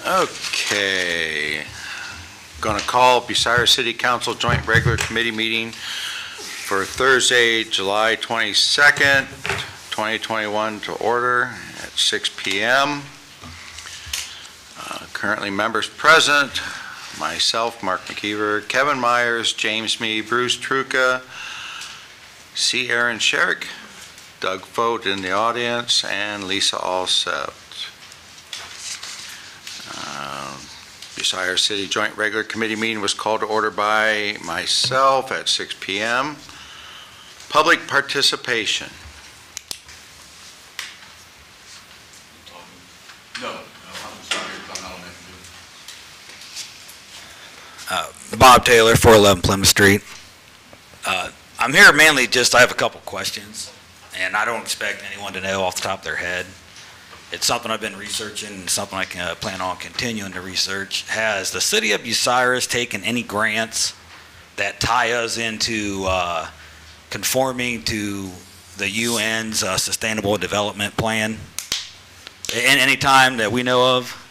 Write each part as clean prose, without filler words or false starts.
Okay. Going to call Bucyrus City Council Joint Regular Committee meeting for Thursday, July 22nd, 2021 to order at 6 p.m. Currently members present, myself, Mark McKeever, Kevin Myers, James Mee, Bruce Truca, C. Aaron Sherrick, Doug Fote in the audience, and Lisa Alsept. Bucyrus City Joint Regular Committee meeting was called to order by myself at 6 p.m. Public participation. No. Bob Taylor, 411 Plymouth Street. I'm here mainly I have a couple questions, and I don't expect anyone to know off the top of their head. It's something I've been researching and something I can plan on continuing to research. Has the city of Bucyrus taken any grants that tie us into conforming to the UN's Sustainable Development Plan in any time that we know of?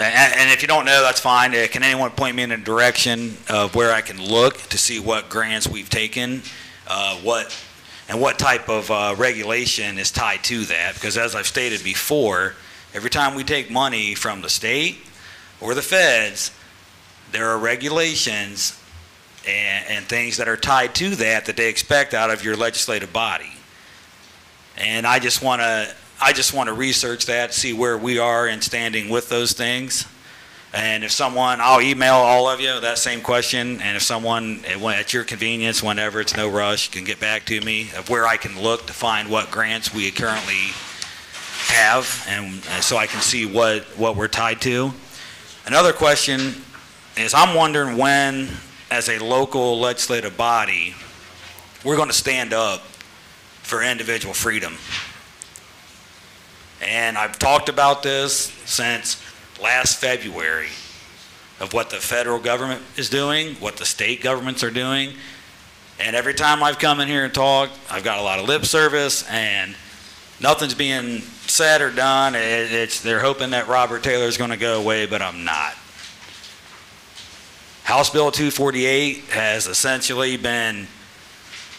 And if you don't know, that's fine. Can anyone point me in a direction of where I can look to see what grants we've taken, what type of regulation is tied to that? Because as I've stated before, every time we take money from the state or the feds, there are regulations and things that are tied to that they expect out of your legislative body. And I just want to research that, see where we are in standing with those things. And if someone, I'll email all of you that same question, and if someone, at your convenience, whenever, it's no rush, can get back to me of where I can look to find what grants we currently have, and so I can see what we're tied to. Another question is, I'm wondering when, as a local legislative body, we're going to stand up for individual freedom. And I've talked about this since last February of what the federal government is doing, what the state governments are doing. And every time I've come in here and talked, I've got a lot of lip service and nothing's being said or done. They're hoping that Robert Taylor is going to go away, but I'm not. House Bill 248 has essentially been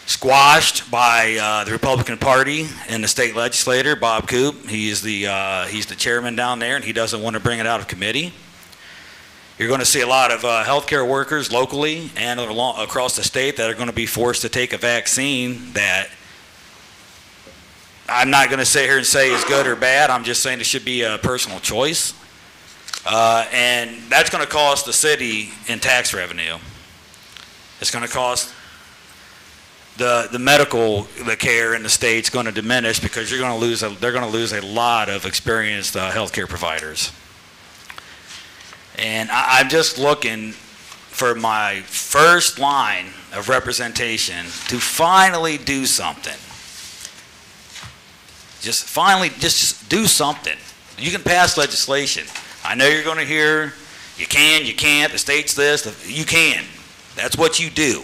squashed by the Republican Party and the state legislator, Bob Coop. He's the chairman down there, and he doesn't want to bring it out of committee. You're going to see a lot of healthcare workers locally and across the state that are going to be forced to take a vaccine that I'm not going to sit here and say is good or bad. I'm just saying it should be a personal choice. And that's going to cost the city in tax revenue. It's going to cost the medical care in the state's going to diminish because they're going to lose a lot of experienced healthcare providers. And I'm just looking for my first line of representation to finally do something. Just do something. You can pass legislation. I know you're going to hear you can, you can't, the state's this, you can. That's what you do.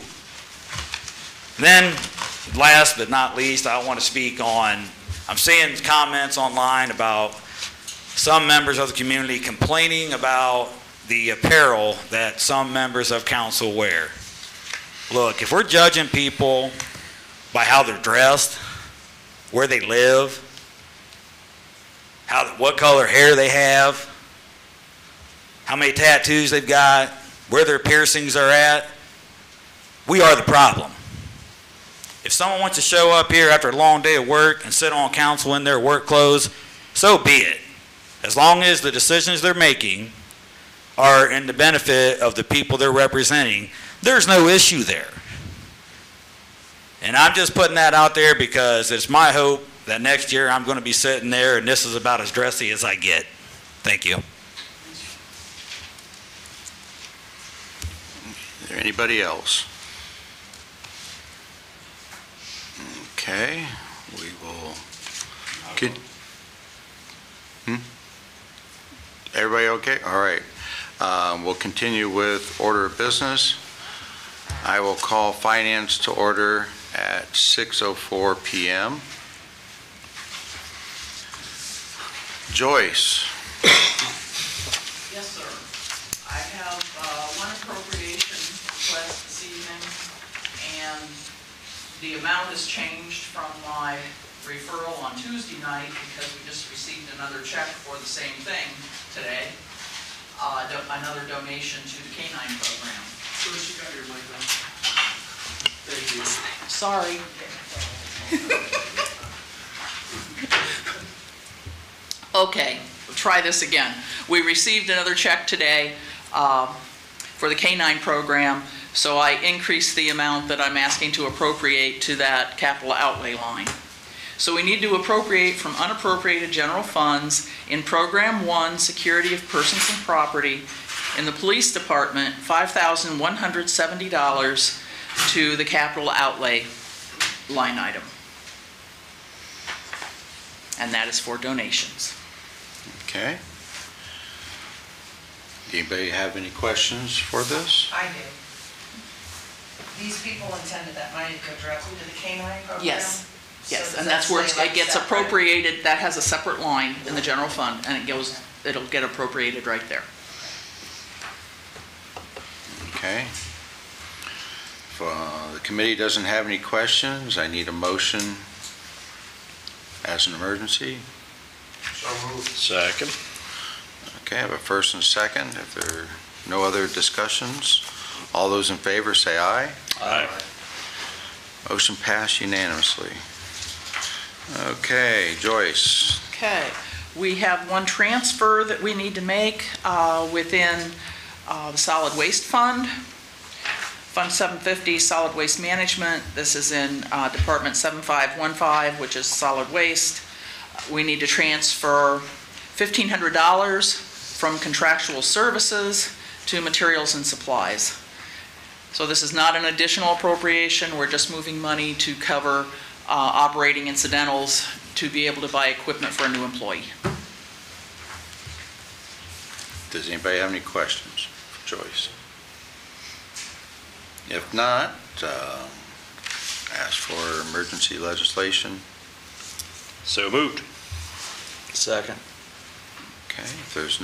Then, last but not least, I want to speak on, I'm seeing comments online about some members of the community complaining about the apparel that some members of council wear. Look, if we're judging people by how they're dressed, where they live, what color hair they have, how many tattoos they've got, where their piercings are at, we are the problem. If someone wants to show up here after a long day of work and sit on council in their work clothes, so be it. As long as the decisions they're making are in the benefit of the people they're representing, there's no issue there. And I'm just putting that out there because it's my hope that next year I'm going to be sitting there and this is about as dressy as I get. Thank you. Is there anybody else? Okay, we will. Everybody okay? All right. We'll continue with order of business. I will call finance to order at 6:04 p.m. Joyce. amount has changed from my referral on Tuesday night because we just received another check for the same thing today. Another donation to the K-9 program. Bruce, you got your mic on. Thank you. Sorry. Okay, we'll try this again. We received another check today for the K-9 program, so I increased the amount that I'm asking to appropriate to that capital outlay line. So we need to appropriate from unappropriated general funds in Program 1, Security of Persons and Property, in the Police Department, $5,170 to the capital outlay line item. And that is for donations. Okay. Anybody have any questions for this? I do. These people intended that money to go directly to the K-9 program? Yes. So Yes, does and that that's where stay it gets separate? appropriated, that has a separate line in the general fund, and it'll get appropriated right there. Okay. If the committee doesn't have any questions, I need a motion as an emergency. So moved. Second. Okay, I have a first and a second. If there are no other discussions, all those in favor say aye. Aye. Motion passed unanimously. Okay, Joyce. Okay, we have one transfer that we need to make within the solid waste fund. Fund 750, Solid Waste Management. This is in Department 7515, which is solid waste. We need to transfer $1,500 from contractual services to materials and supplies. So this is not an additional appropriation. We're just moving money to cover operating incidentals to be able to buy equipment for a new employee. Does anybody have any questions for Joyce? If not, ask for emergency legislation. So moved. Second. Okay, if there's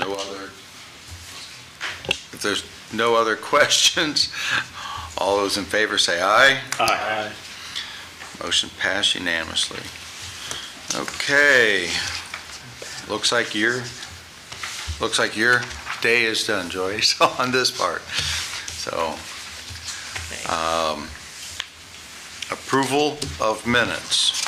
no other questions, all those in favor say aye. Aye. Motion passed unanimously. Okay, looks like your day is done, Joyce, on this part. So, approval of minutes.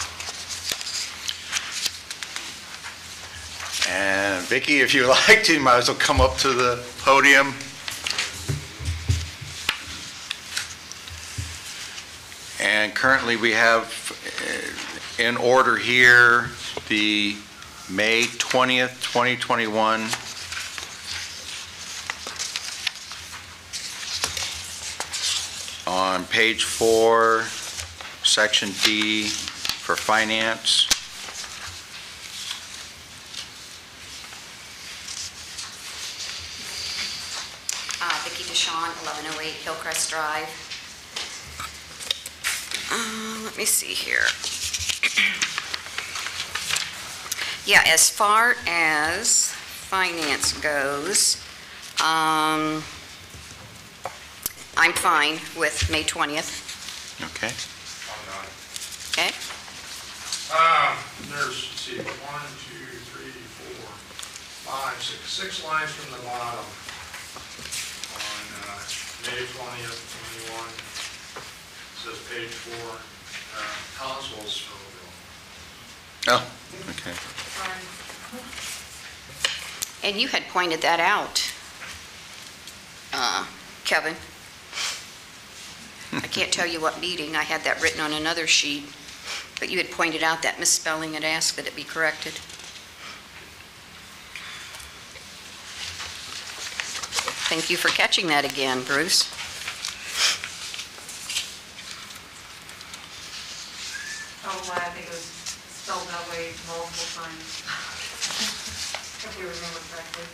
And Vicki, if you'd like to, you might as well come up to the podium. And currently we have in order here the May 20th, 2021 on page 4, section D for finance. Vicki DeShawn, 1108 Hillcrest Drive. Let me see here. Yeah, as far as finance goes, I'm fine with May 20th. Okay. I'm not. Okay? There's, let's see, 1, 2, 3, 4, 5, 6 lines from the bottom on May 20th, 21. Says page 4, Collinsville. Oh, okay. And you had pointed that out, Kevin. I can't tell you what meeting. I had that written on another sheet, but you had pointed out that misspelling and asked that it be corrected. Thank you for catching that again, Bruce. Oh, I think it was spelled that way multiple times. If we remember correctly.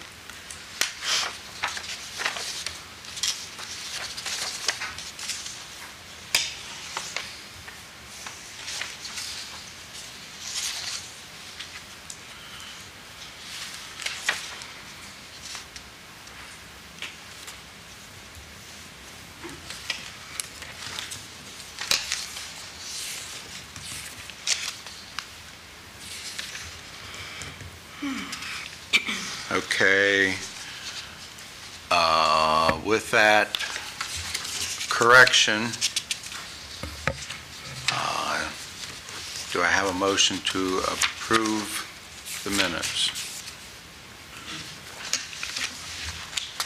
Okay. With that correction, do I have a motion to approve the minutes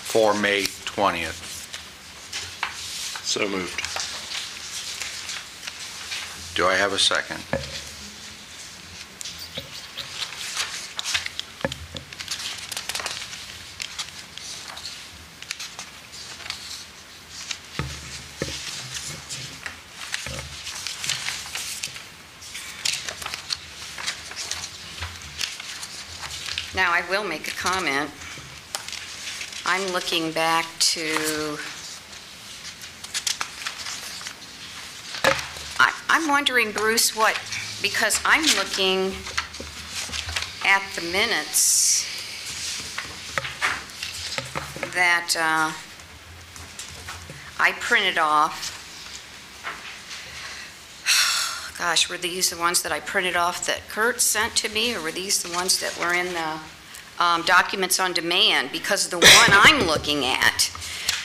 for May 20th? So moved. Do I have a second? Now, I will make a comment. I'm looking back to, I'm wondering, Bruce, what, because I'm looking at the minutes that I printed off. Gosh, were these the ones that I printed off that Kurt sent to me, or were these the ones that were in the documents on demand? Because the one I'm looking at,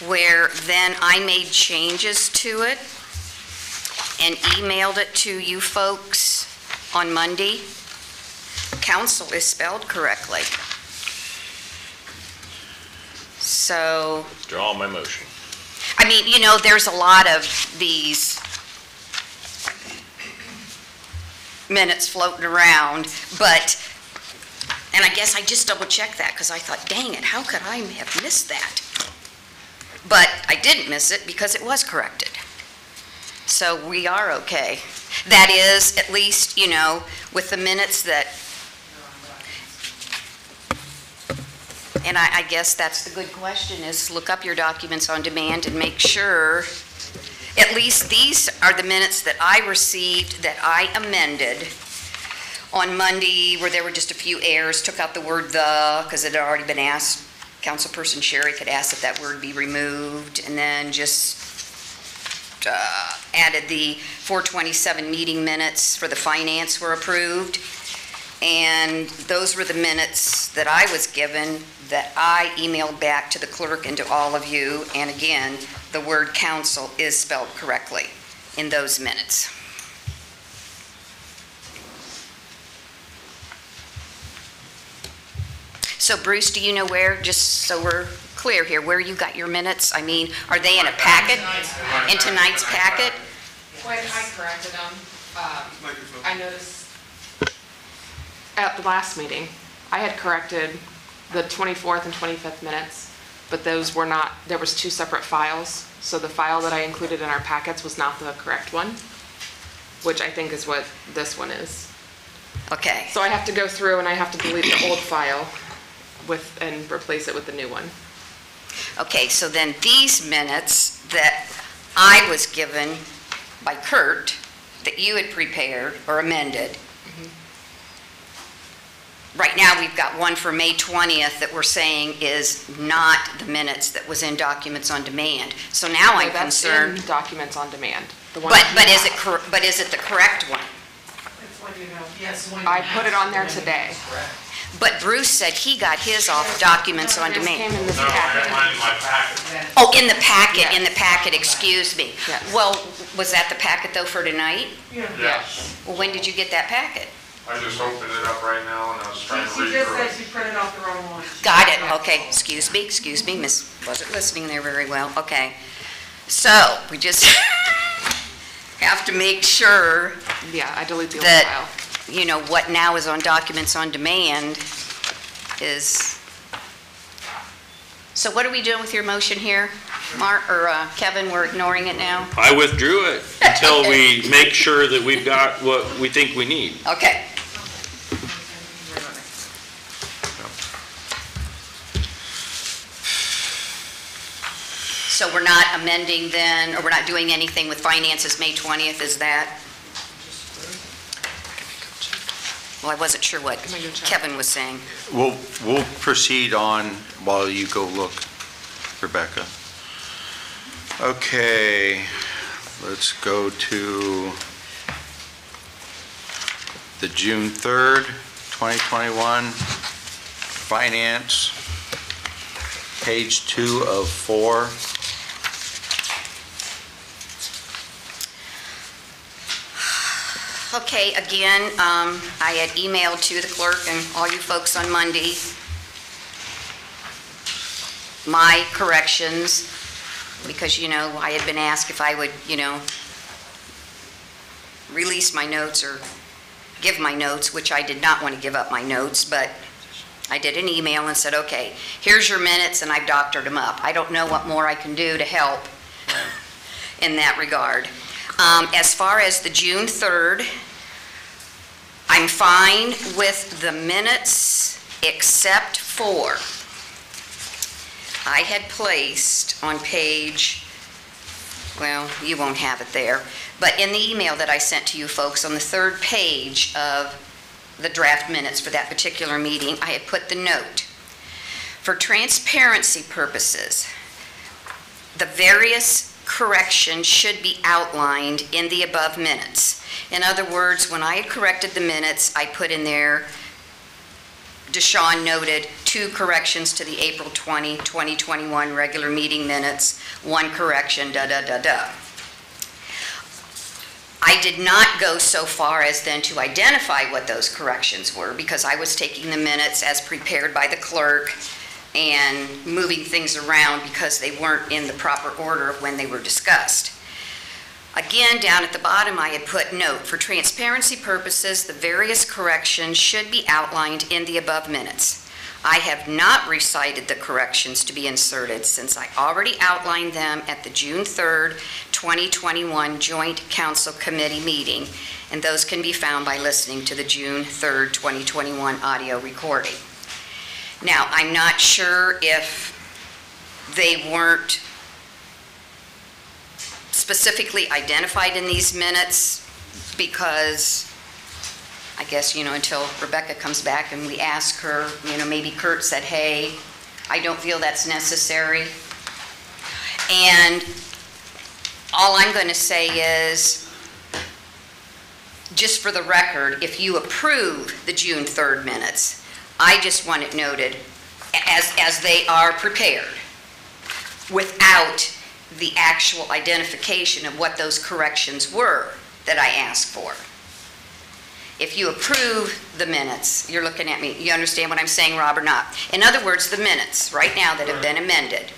where then I made changes to it and emailed it to you folks on Monday, council is spelled correctly. So, Withdraw my motion. I mean, you know, there's a lot of these minutes floating around, but, and I guess I just double checked that because I thought, dang it, how could I have missed that? But I didn't miss it because it was corrected. So we are okay. That is, at least, you know, with the minutes that, and I guess that's the good question, is look up your documents on demand and make sure, at least these are the minutes that I received that I amended on Monday, where there were just a few errors, took out the word "the" because it had already been asked. Councilperson Sherrick had asked that that word be removed, and then just added the 427 meeting minutes for the finance were approved. And those were the minutes that I was given that I emailed back to the clerk and to all of you. And again, the word council is spelled correctly in those minutes. So Bruce, do you know where, just so we're clear here, where you got your minutes? I mean, are they in a packet, in tonight's packet? When I corrected them, I noticed at the last meeting, I had corrected the 24th and 25th minutes, but those were not, there was two separate files. So the file that I included in our packets was not the correct one, which I think is what this one is. Okay. So I have to go through and I have to delete the old file and replace it with the new one. Okay, so then these minutes that I was given by Kurt, that you had prepared or amended, right now we've got one for May 20th that we're saying is not the minutes that was in documents on demand. So now I'm That's concerned. in documents on demand. The one But is it the correct one? It's one you know, yes, one. I put it on there today. But Bruce said he got his off documents on This came demand. in this No, I packet. had mine in my packet. Oh, in the packet, excuse me. Yes. Well, was that the packet though for tonight? Yes. Well, when did you get that packet? I just opened it up right now and I was trying to She read just through said it. she printed off the wrong one. Got it, okay, excuse me, miss, wasn't listening there very well, okay. So, we just have to make sure Yeah, I deleted the old that, file. you know, what now is on documents on demand is, so what are we doing with your motion here? Kevin, we're ignoring it now? I withdrew it until we make sure that we've got what we think we need. Okay. So we're not amending then, or we're not doing anything with finances May 20th, is that? Well, I wasn't sure what Can I go check? Kevin was saying. We'll proceed on while you go look, Rebecca. Okay, let's go to the June 3rd, 2021 Finance, page 2 of 4. Okay, again, I had emailed to the clerk and all you folks on Monday my corrections, because, I had been asked if I would, release my notes or give my notes, which I did not want to give up my notes, but I did an email and said, okay, here's your minutes, and I've doctored them up. I don't know what more I can do to help in that regard. As far as the June 3rd, I'm fine with the minutes except for, I had placed on page, well, you won't have it there, but in the email that I sent to you folks on the 3rd page of the draft minutes for that particular meeting, I had put the note. For transparency purposes, the various corrections should be outlined in the above minutes. In other words, when I had corrected the minutes, I put in there, Deshawn noted 2 corrections to the April 20, 2021 regular meeting minutes, 1 correction, da-da-da-da. I did not go so far as then to identify what those corrections were, because I was taking the minutes as prepared by the clerk and moving things around because they weren't in the proper order of when they were discussed. Again, down at the bottom, I had put note, for transparency purposes, the various corrections should be outlined in the above minutes. I have not recited the corrections to be inserted since I already outlined them at the June 3rd, 2021 Joint Council Committee meeting, and those can be found by listening to the June 3rd, 2021 audio recording. Now, I'm not sure if they weren't specifically identified in these minutes, because I guess, until Rebecca comes back and we ask her, maybe Kurt said, hey, I don't feel that's necessary. And all I'm going to say is, just for the record, if you approve the June 3rd minutes, I just want it noted as they are prepared, without the actual identification of what those corrections were that I asked for. If you approve the minutes, you're looking at me, you understand what I'm saying, Rob, or not? In other words, the minutes right now that have been amended,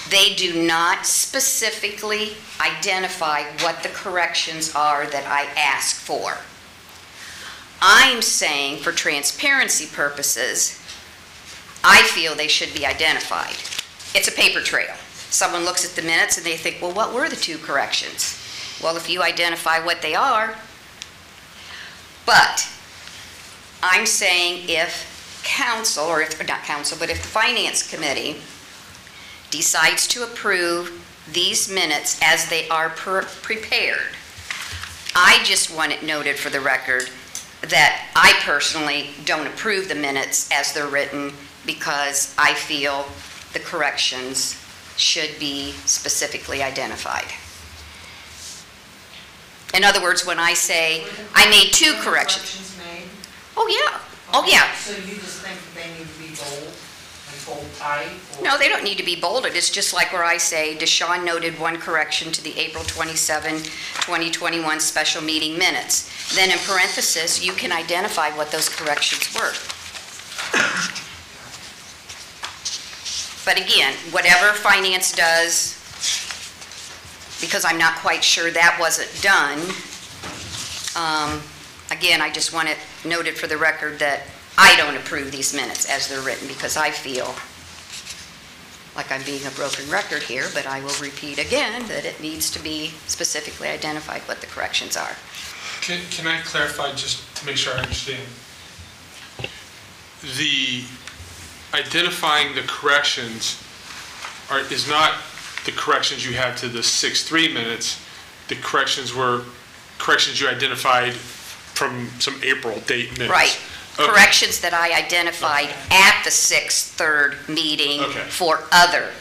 they do not specifically identify what the corrections are that I asked for. I'm saying, for transparency purposes, I feel they should be identified. It's a paper trail. Someone looks at the minutes and they think, well, what were the 2 corrections? Well, if you identify what they are. But I'm saying if council, or not council, but if the finance committee decides to approve these minutes as they are prepared, I just want it noted for the record that I personally don't approve the minutes as they're written, because I feel the corrections should be specifically identified. In other words, when I say I made 2 corrections. Oh, yeah. Oh, yeah. So you just think that they need to be bold, like bold type? No, they don't need to be bolded. It's just like where I say, Deshawn noted 1 correction to the April 27, 2021 special meeting minutes. Then in parenthesis, you can identify what those corrections were. But again, whatever finance does, because I'm not quite sure that wasn't done, again, I just want it noted for the record that I don't approve these minutes as they're written, because I feel like I'm being a broken record here, but I will repeat again that it needs to be specifically identified what the corrections are. Can I clarify, just to make sure I understand? The identifying the corrections is not the corrections you have to the 6-3 minutes. The corrections were corrections you identified from some April date minutes. Right. Okay. Corrections that I identified at the 6/3 meeting for other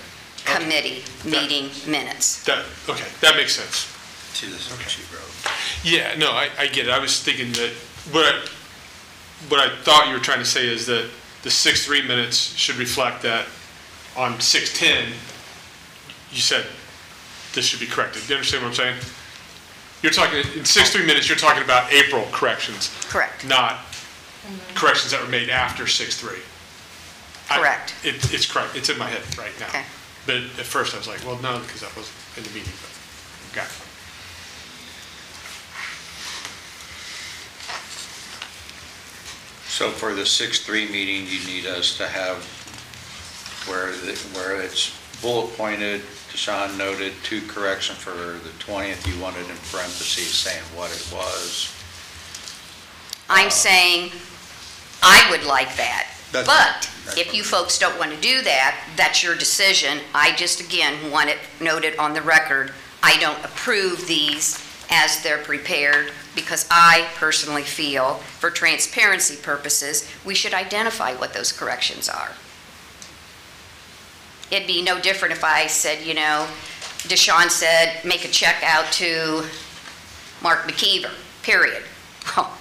committee meeting minutes. Okay, that makes sense. See, this is what she wrote. Yeah, no, I get it. I was thinking that what I thought you were trying to say is that the 6-3 minutes should reflect that on 6-10, you said this should be corrected. Do you understand what I'm saying? You're talking, in 6-3 minutes, you're talking about April corrections, Correct. not corrections that were made after 6-3. Correct. It's correct. It's in my head right now. Okay. But at first I was like, well, no, because that was in the meeting. But, got it. So for the 6-3 meeting, you need us to have where it's bullet pointed, Deshaun noted 2 corrections for the 20th, you wanted in parentheses saying what it was. I'm saying I would like that. That's- But that's if you folks don't want to do that, that's your decision. I just, again, want it noted on the record, I don't approve these as they're prepared because I personally feel, for transparency purposes, we should identify what those corrections are. It'd be no different if I said, Deshaun said, make a check out to Mark McKeever, period. Well,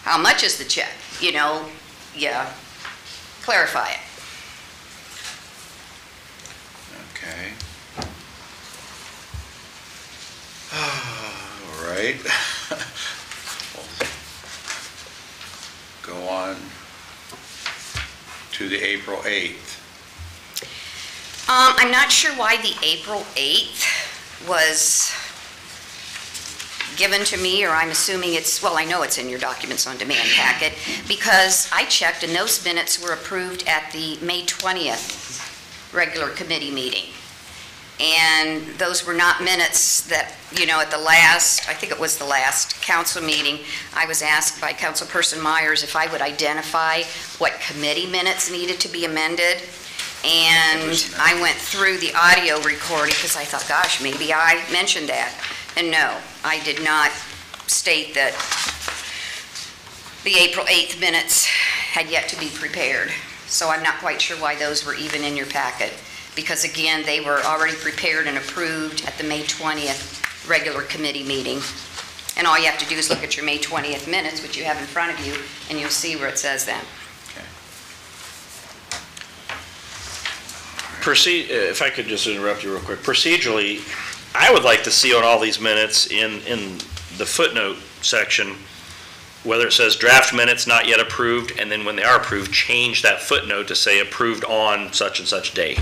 how much is the check? Clarify it. Okay. All right. Go on to the April 8th. I'm not sure why the April 8th was given to me, or I'm assuming I know it's in your documents on demand packet, because I checked and those minutes were approved at the May 20th regular committee meeting. And those were not minutes that, at the last, I think it was the last council meeting, I was asked by Councilperson Myers if I would identify what committee minutes needed to be amended. And I went through the audio recording because I thought, gosh, maybe I mentioned that. And no, I did not state that the April 8th minutes had yet to be prepared. So I'm not quite sure why those were even in your packet. Because again, they were already prepared and approved at the May 20th regular committee meeting. And all you have to do is look at your May 20th minutes, which you have in front of you, and you'll see where it says that. If I could just interrupt you real quick. Procedurally, I would like to see on all these minutes in the footnote section, whether it says draft minutes not yet approved, and then when they are approved, change that footnote to say approved on such and such date.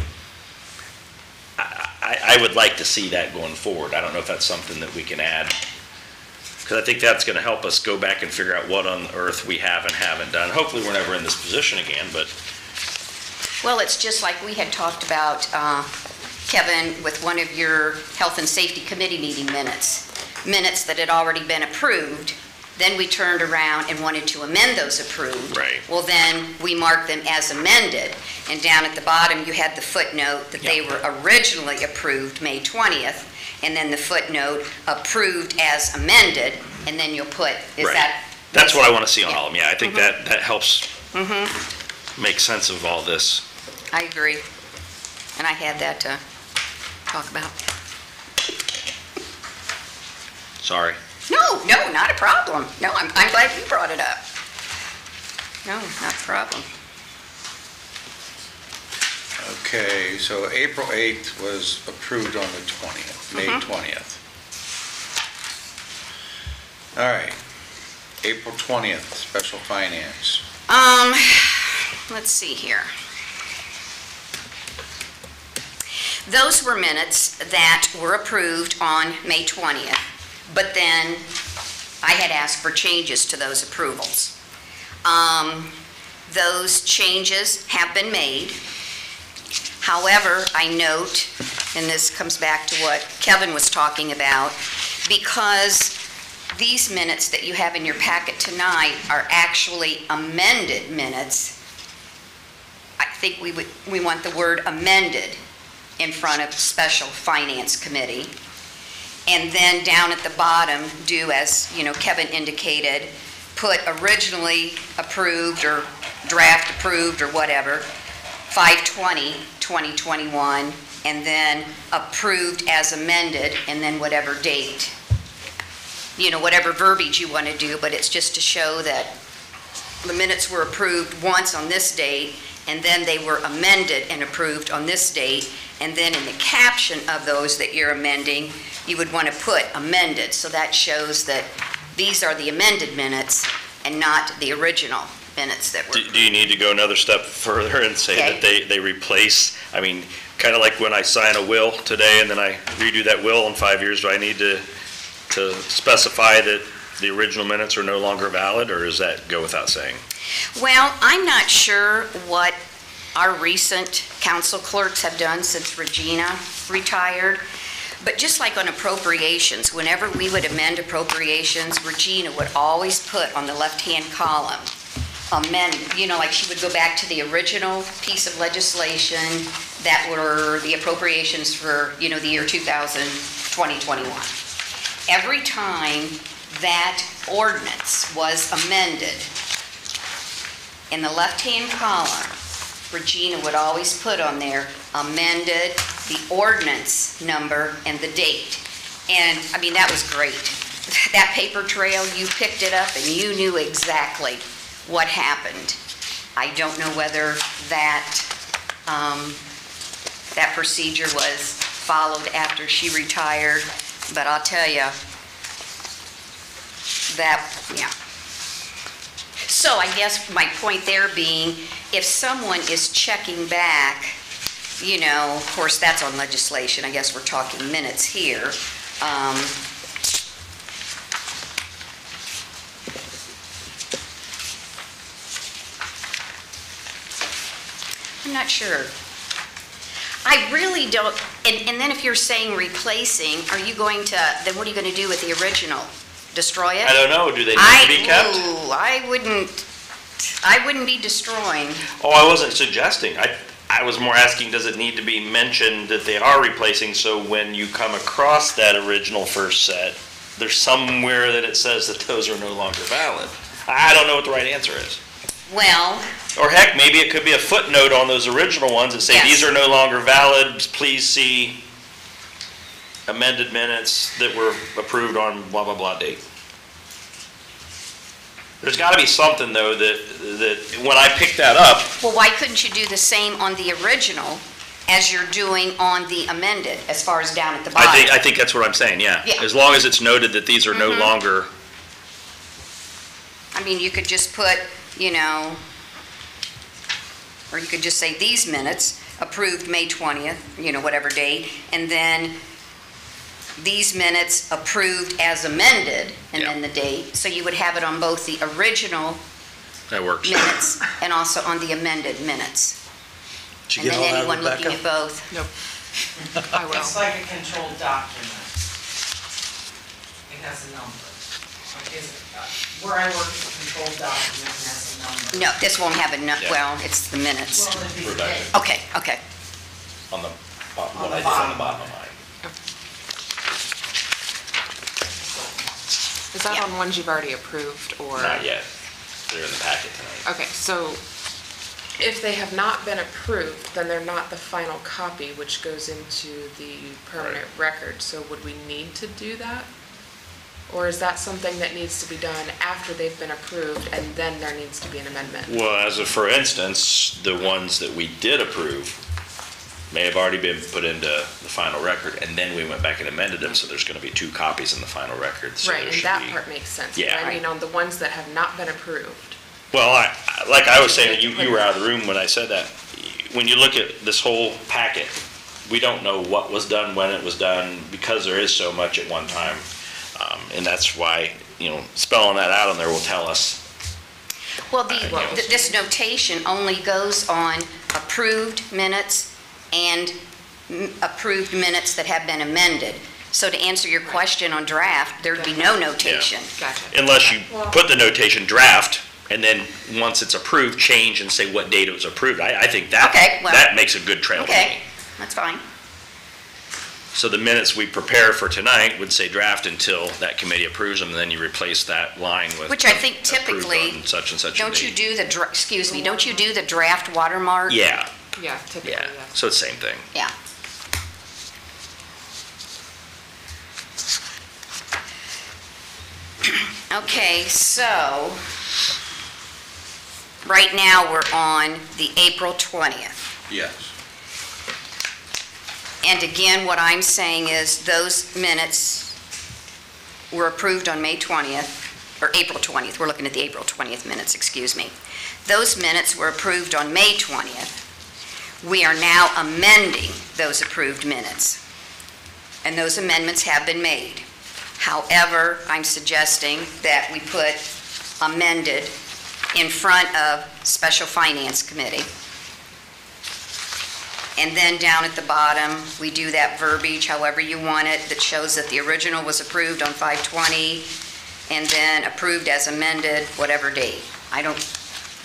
I would like to see that going forward. I don't know if that's something that we can add, because I think that's going to help us go back and figure out what on earth we have and haven't done. Hopefully we're never in this position again, but... Well, it's just like we had talked about, Kevin, with one of your Health and Safety Committee meeting minutes that had already been approved. Then we turned around and wanted to amend those approved. Right. Well, then we marked them as amended. And down at the bottom, you had the footnote that they were originally approved May 20th, and then the footnote approved as amended, and then you'll put, That's what I want to see on all of them. Yeah, I think that helps make sense of all this. I agree. And I had that to talk about. Sorry. No, not a problem. No, I'm glad you brought it up. No, not a problem. Okay, so April 8th was approved on the 20th, May 20th. All right, April 20th, special finance. Let's see here. Those were minutes that were approved on May 20th, but then I had asked for changes to those approvals. Those changes have been made. However, I note, and this comes back to what Kevin was talking about, because these minutes that you have in your packet tonight are actually amended minutes, I think we want the word amended in front of Special Finance Committee. And then down at the bottom, do as, Kevin indicated, put originally approved or draft approved or whatever, 5/20/2021, and then approved as amended, and then whatever date. Whatever verbiage you want to do, but it's just to show that the minutes were approved once on this date, and then they were amended and approved on this date, and then in the caption of those that you're amending, you would want to put amended, so that shows that these are the amended minutes and not the original minutes that were. Do you need to go another step further and say that they replace, I mean, kind of like when I sign a will today and then I redo that will in 5 years, do I need to specify that the original minutes are no longer valid, or does that go without saying? Well, I'm not sure what our recent council clerks have done since Regina retired, but just like on appropriations, whenever we would amend appropriations, Regina would always put on the left-hand column, amend, like she would go back to the original piece of legislation that were the appropriations for, the year 2021. Every time that ordinance was amended, in the left-hand column, Regina would always put on there, amended, the ordinance number, and the date. And, that was great. That paper trail, you picked it up and you knew exactly what happened. I don't know whether that, that procedure was followed after she retired, but I'll tell you, yeah. So I guess my point there being, if someone is checking back, of course, that's on legislation. I guess we're talking minutes here. I'm not sure. I really don't, and then if you're saying replacing, are you going to, then what are you going to do with the original? Destroy it? I don't know, do they need to be kept? Ooh, I wouldn't be destroying. Oh, I wasn't suggesting. I was more asking, does it need to be mentioned that they are replacing, so when you come across that original first set, there's somewhere that it says that those are no longer valid? I don't know what the right answer is. Well. Or heck, maybe it could be a footnote on those original ones that say, yes, these are no longer valid, please see amended minutes that were approved on blah, blah, blah date. There's got to be something, though, that when I pick that up. Well, why couldn't you do the same on the original as you're doing on the amended, as far as down at the bottom? I think that's what I'm saying, yeah. Yeah. As long as it's noted that these are no longer. You could just put, or you could just say these minutes, approved May 20th, whatever date, and then these minutes approved as amended, and then the date. So you would have it on both the original That works. minutes and also on the amended minutes. Did you And get all then that, anyone looking Rebecca? at both. Nope. I will. It's like a controlled document. It has a number. Where I work is a controlled document and has a number. No, this won't have a, Yeah. well, it's the minutes. Well, it'd be the Rebecca. date. Okay. On the, what On the I did on the bottom. bottom of mine. Is that Yeah. on ones you've already approved, or? Not yet. They're in the packet tonight. Okay, so if they have not been approved, then they're not the final copy, which goes into the permanent record. So would we need to do that? Or is that something that needs to be done after they've been approved, and then there needs to be an amendment? Well, as a for instance, the ones that we did approve may have already been put into the final record, and then we went back and amended them, so there's going to be 2 copies in the final record. So Right, there and should that be- part makes sense. Yeah. But I mean, on the ones that have not been approved. Well, like I was saying, you were out of the room when I said that. When you look at this whole packet, we don't know what was done, when it was done, because there is so much at one time. And that's why, spelling that out on there will tell us. Well, this notation only goes on approved minutes and approved minutes that have been amended. So to answer your question on draft, there'd be no notation. Gotcha. Unless you put the notation draft, and then once it's approved, change and say what date it was approved. I think that, Okay, well- that makes a good trail to me. Okay, that's fine. So the minutes we prepare for tonight would say draft until that committee approves them, and then you replace that line with. Which I think approved typically, on such and such a don't you date. do don't you do the draft watermark? Yeah, Yeah, typically, yeah, yeah. so it's the same thing. Yeah. Okay, so right now we're on the April 20th. Yes. And again, what I'm saying is those minutes were approved on May 20th, or April 20th. We're looking at the April 20th minutes, excuse me. Those minutes were approved on May 20th. We are now amending those approved minutes, and those amendments have been made. However, I'm suggesting that we put amended in front of Special Finance Committee. And then down at the bottom, we do that verbiage, however you want it, that shows that the original was approved on 5/20, and then approved as amended, whatever date. I don't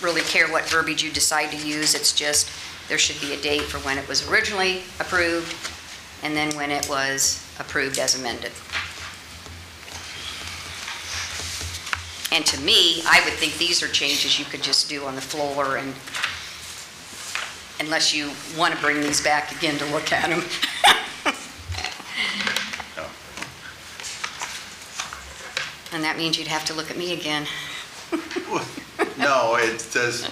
really care what verbiage you decide to use, it's just, there should be a date for when it was originally approved, and then when it was approved as amended. And to me, I would think these are changes you could just do on the floor, and unless you want to bring these back again to look at them. And that means you'd have to look at me again. No, it does,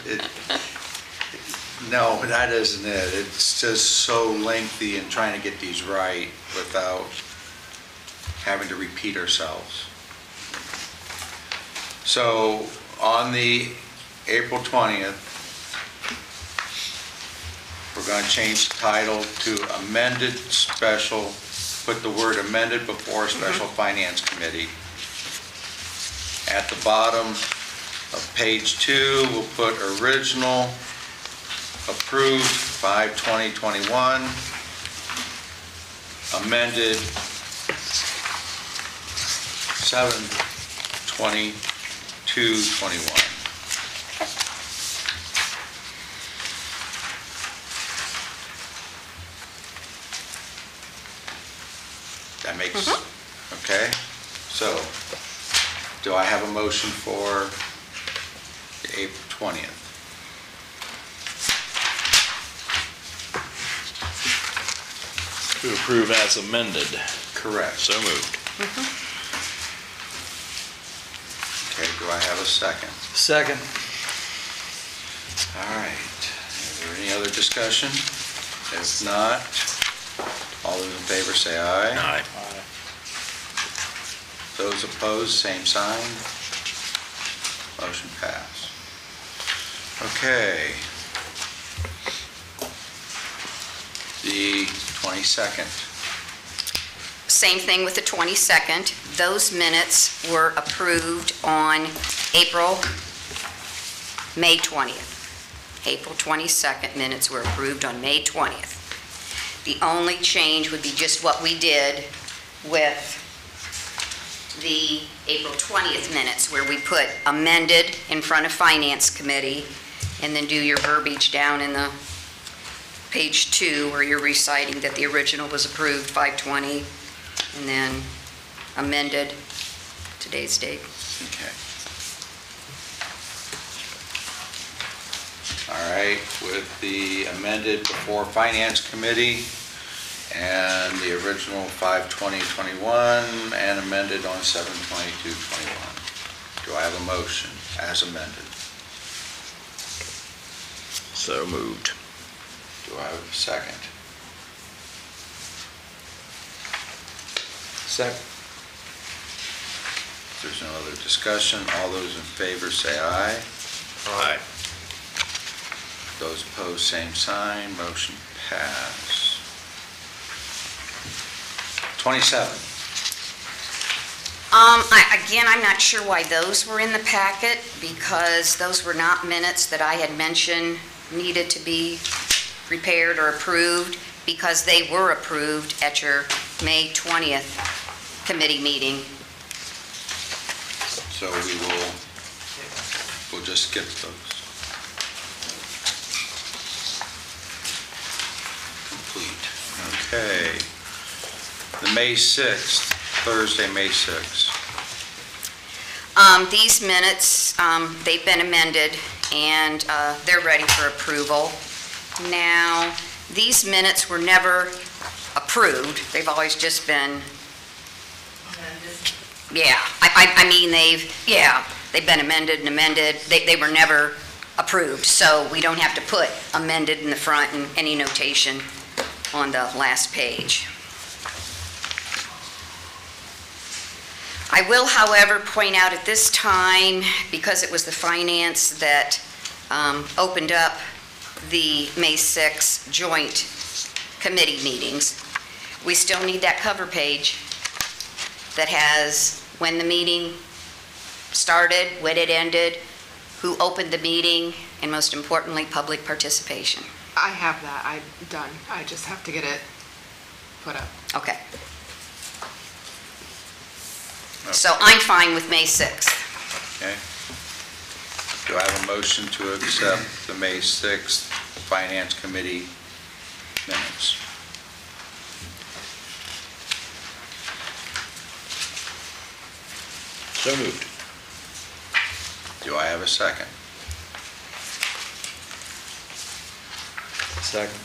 no, that isn't it. It's just so lengthy in trying to get these right without having to repeat ourselves. So on the April 20th, we're going to change the title to amended special, put the word amended before Special Finance Committee. At the bottom of page 2, we'll put original, approved 5/20/21, amended 7/22/21. That makes, okay? So, do I have a motion for the April 20th? To approve as amended. Correct. So moved. Okay, do I have a second? Second. All right. Is there any other discussion? If not, all those in favor say aye. Aye. Those opposed, same sign. Motion passed. Okay. The 22nd. Same thing with the 22nd. Those minutes were approved on May 20th. April 22nd minutes were approved on May 20th. The only change would be just what we did with the April 20th minutes, where we put amended in front of Finance Committee, and then do your verbiage down in the page 2, where you're reciting that the original was approved 5/20, and then amended today's date. Okay. All right, with the amended before Finance Committee and the original 5/20/21 and amended on 7/22/21. Do I have a motion as amended? So moved. Do I have a second? Second. If there's no other discussion, all those in favor say aye. Aye. Those opposed, same sign. Motion passed. 27. Again, I'm not sure why those were in the packet, because those were not minutes that I had mentioned needed to be prepared or approved, because they were approved at your May 20th committee meeting. So we'll just skip those. Complete. Okay. The May 6th, Thursday, May 6th. These minutes, they've been amended, and they're ready for approval. Now, these minutes were never approved. They've always just been, yeah, I mean, they've been amended and amended. They were never approved, so we don't have to put amended in the front and any notation on the last page. I will, however, point out at this time, because it was the finance that opened up the May 6 joint committee meetings, we still need that cover page that has when the meeting started, when it ended, who opened the meeting, and most importantly, public participation. I have that, I'm done. I just have to get it put up. Okay. So I'm fine with May 6th. Okay. Do I have a motion to accept the May 6th Finance Committee minutes? So moved. Do I have a second? Second.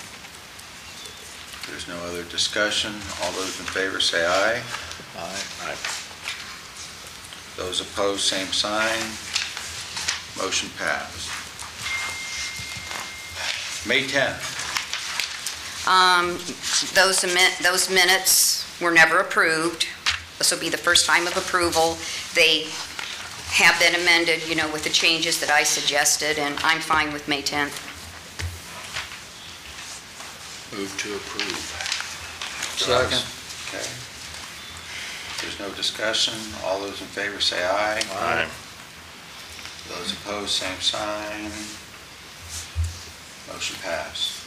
There's no other discussion. All those in favor say aye. Aye. Those opposed, same sign. Motion passed. May 10th. Those minutes were never approved. This will be the first time of approval. They have been amended, with the changes that I suggested, and I'm fine with May 10th. Move to approve. Second. Okay. There's no discussion. All those in favor say aye. Aye. Those opposed, same sign. Motion passed.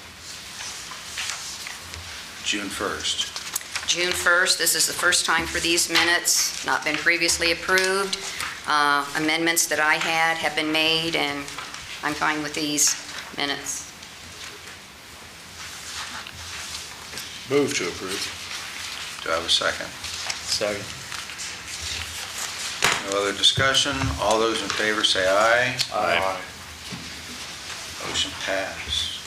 June 1st. June 1st, this is the first time for these minutes, not been previously approved. Amendments that I had have been made, and I'm fine with these minutes. Move to approve. Do I have a second? Second. No other discussion. All those in favor say aye. Aye. Motion passed.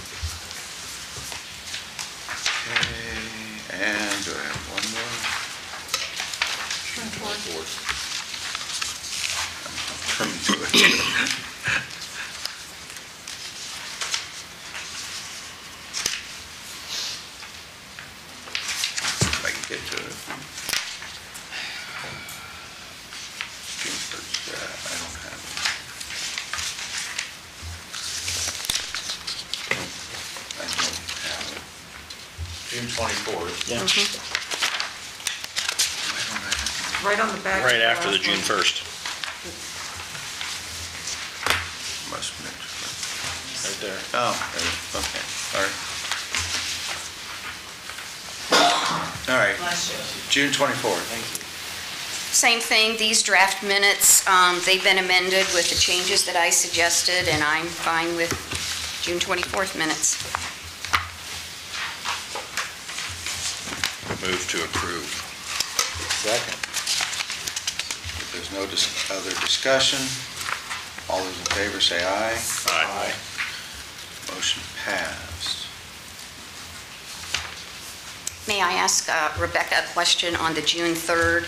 Okay, and do I have one more? I'm coming to it. If I can get to it. June 1st, I don't have it. I don't have it. June 24th. Yeah. Why don't I have Right on the back. Right after the June 1st. it? Must have been. Right there. Oh, there it is. Okay, all right. All right, Bless you. June 24th. Thank you. Same thing, these draft minutes, they've been amended with the changes that I suggested, and I'm fine with June 24th minutes. Move to approve. Second. If there's no other discussion, all those in favor say aye. Aye. Motion passed. May I ask Rebecca a question on the June 3rd?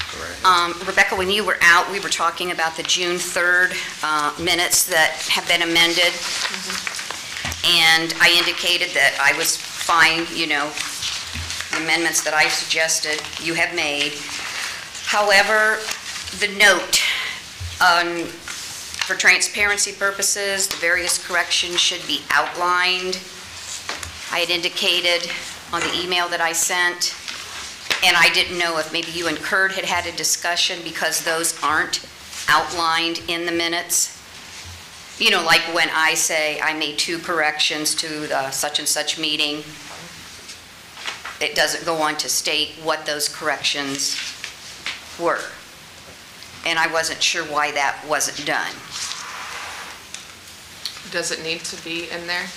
Correct. Rebecca, when you were out, we were talking about the June 3rd minutes that have been amended. And I indicated that I was fine, the amendments that I suggested, you have made. However, the note, for transparency purposes, the various corrections should be outlined. I had indicated on the email that I sent, and I didn't know if maybe you and Kurt had had a discussion because those aren't outlined in the minutes. Like when I say I made 2 corrections to the such and such meeting, it doesn't go on to state what those corrections were. And I wasn't sure why that wasn't done. Does it need to be in there?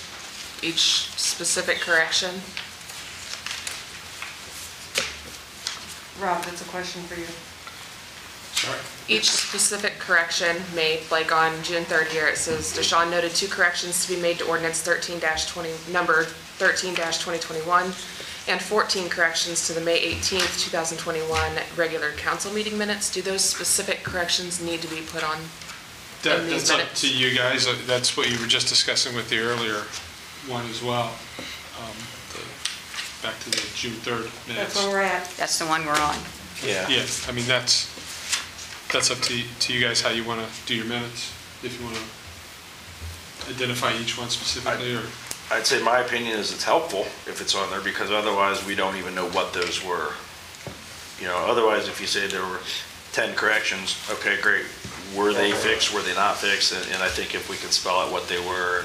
Each specific correction? Rob, that's a question for you. Sorry. Each specific correction made, like on June 3rd here, it says, Deshawn noted 2 corrections to be made to ordinance 13-20, number 13-2021, and 14 corrections to the May 18th, 2021 regular council meeting minutes. Do those specific corrections need to be put on these That's up minutes. to you guys. That's what you were just discussing with the earlier one as well. Back to the June 3rd That's minutes. where we're at. That's the one we're on. Yeah. Yeah, I mean, that's up to you guys how you want to do your minutes, if you want to identify each one specifically, or, I'd say my opinion is it's helpful if it's on there, because otherwise we don't even know what those were. You know, otherwise if you say there were 10 corrections, okay, great. Were they fixed, were they not fixed? And I think if we can spell out what they were,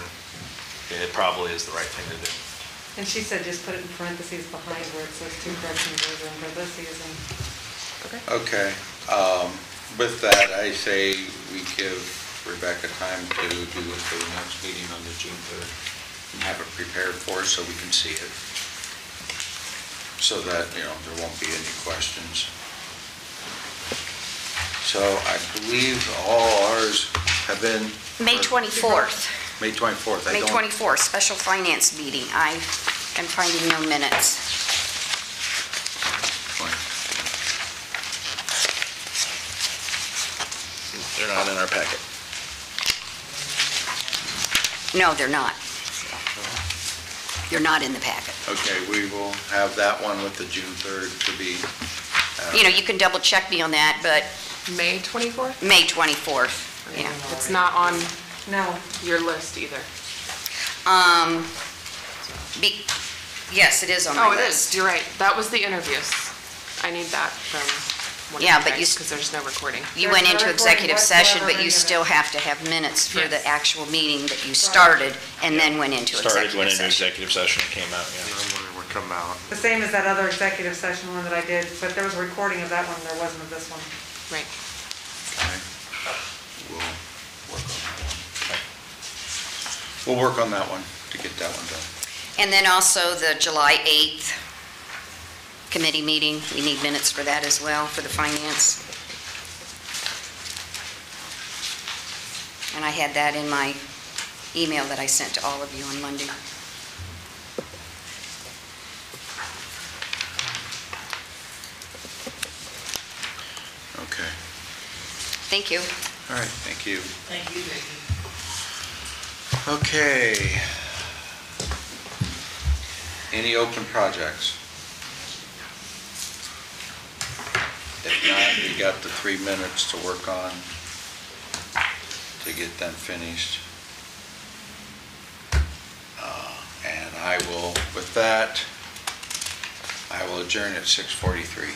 and it probably is the right thing to do. And she said just put it in parentheses behind where it says 2 corrections or in parentheses and. Okay, with that, I say we give Rebecca time to do it for the next meeting on the June 3rd and have it prepared for us so we can see it. So that, you know, there won't be any questions. So I believe all ours have been. May 24th. May 24th. May 24th, special finance meeting. I am finding no minutes. They're not in our packet. No, they're not. You're not in the packet. Okay, we will have that one with the June 3rd to be. You know, you can double check me on that, but May 24th? May 24th, yeah. It's not on No, your list either. Yes, it is on my Oh, list. it is, you're right. That was the interviews. I need that from one of Yeah, you but guys, you- because there's no recording. You went into There's no executive recording session, but whatsoever you into still it. have to have minutes for the Yes. actual meeting that you started and then went into Started, went executive into session. executive session, and came out, yeah. Would come out. the same as that other executive session one that I did, but there was a recording of that one, there wasn't of this one. Right. Okay. We'll work on that one. We'll work on that one to get that one done. And then also the July 8th committee meeting, we need minutes for that as well, for the finance. And I had that in my email that I sent to all of you on Monday. Okay. Thank you. All right, thank you. Thank you, Vicki. Okay. Any open projects? If not, we got the 3 minutes to work on to get them finished. And I will, with that, I will adjourn at 6:43.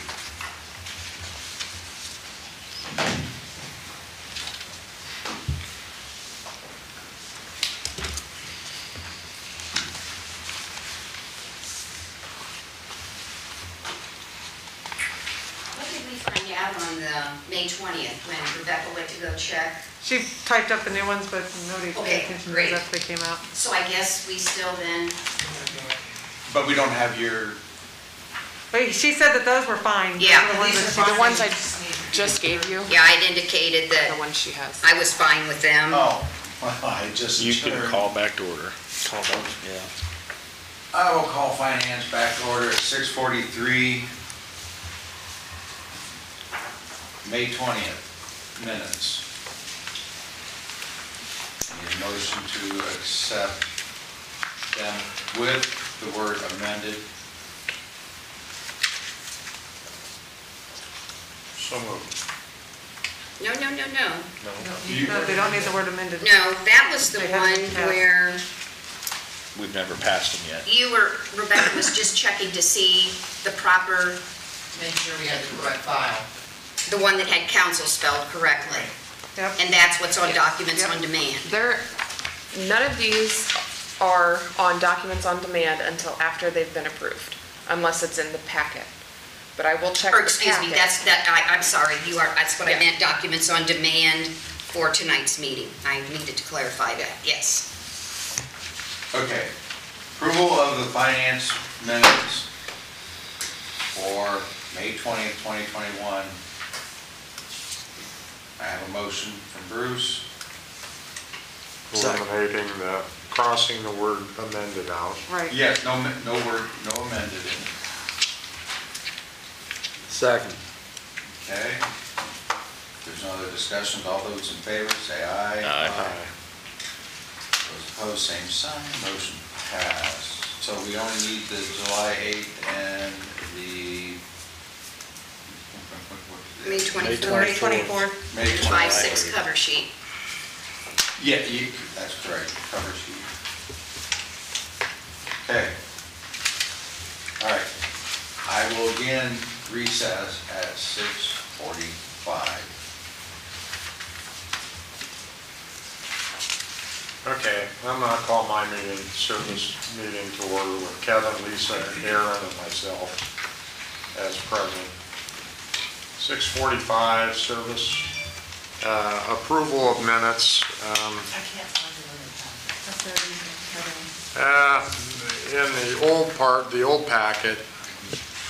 What did we find out on the May 20th when Rebecca went to go check? She typed up the new ones, but nobody Okay, paid attention to great. those after they came out. So I guess we still then, But we don't have your, But she said that those were fine. Those Yeah, are the ones These that are she- The fine. ones I just gave you, yeah, I'd indicated the that ones she has. I was fine with them. oh, I just. You can call back to order. Call back, yeah. I will call finance back to order at 6:43. May 20th, minutes. Need a motion to accept them with the word amended. So moved. No. No, they don't need the word amended. No, that was the They one haven't passed. where We've never passed them yet. Rebecca was just checking to see the proper, Make sure we have the correct file. the one that had council spelled correctly. Yep. And that's what's on documents Yep. on demand. None of these are on documents on demand until after they've been approved, unless it's in the packet. But I will check the Or, packet. excuse me, I'm sorry, that's what I Yeah. meant, documents on demand for tonight's meeting. I needed to clarify that, yes. Okay. Approval of the finance minutes for May 20th, 2021. I have a motion from Bruce. Eliminating the, crossing the word amended out. Right. Yes, no word, no amended in. Second. Okay. there's no other discussions, all those in favor, say aye. Aye. Those opposed, same sign, motion passed. So we only need the July 8th and the... May 24th. 24th. May 24th. 5-6 cover sheet. Yeah, that's correct, cover sheet. Okay. All right. I will again recess at 6:45. Okay, I'm gonna call my service meeting to order with Kevin, Lisa, Aaron, and myself as present. 6:45 service, approval of minutes. I can't find it. In the old part, the old packet,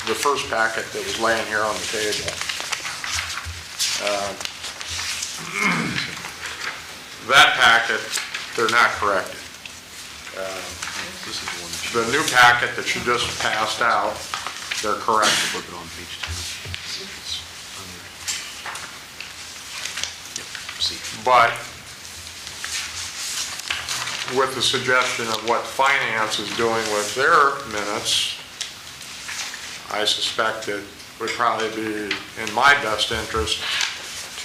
the first packet that was laying here on the table, that packet, they're not corrected. The new packet that you just passed out, they're corrected. Look on page 2. But with the suggestion of what finance is doing with their minutes, I suspect it would probably be in my best interest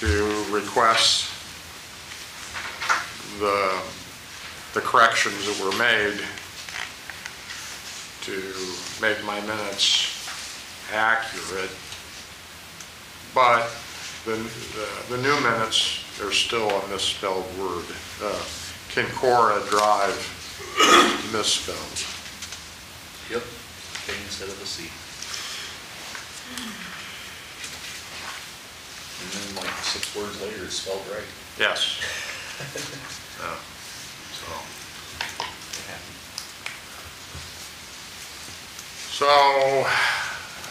to request the corrections that were made to make my minutes accurate. But the new minutes, there's still a misspelled word. Kincora Drive misspelled. Yep, K instead of a C. And then like 6 words later, it's spelled right. Yes. So,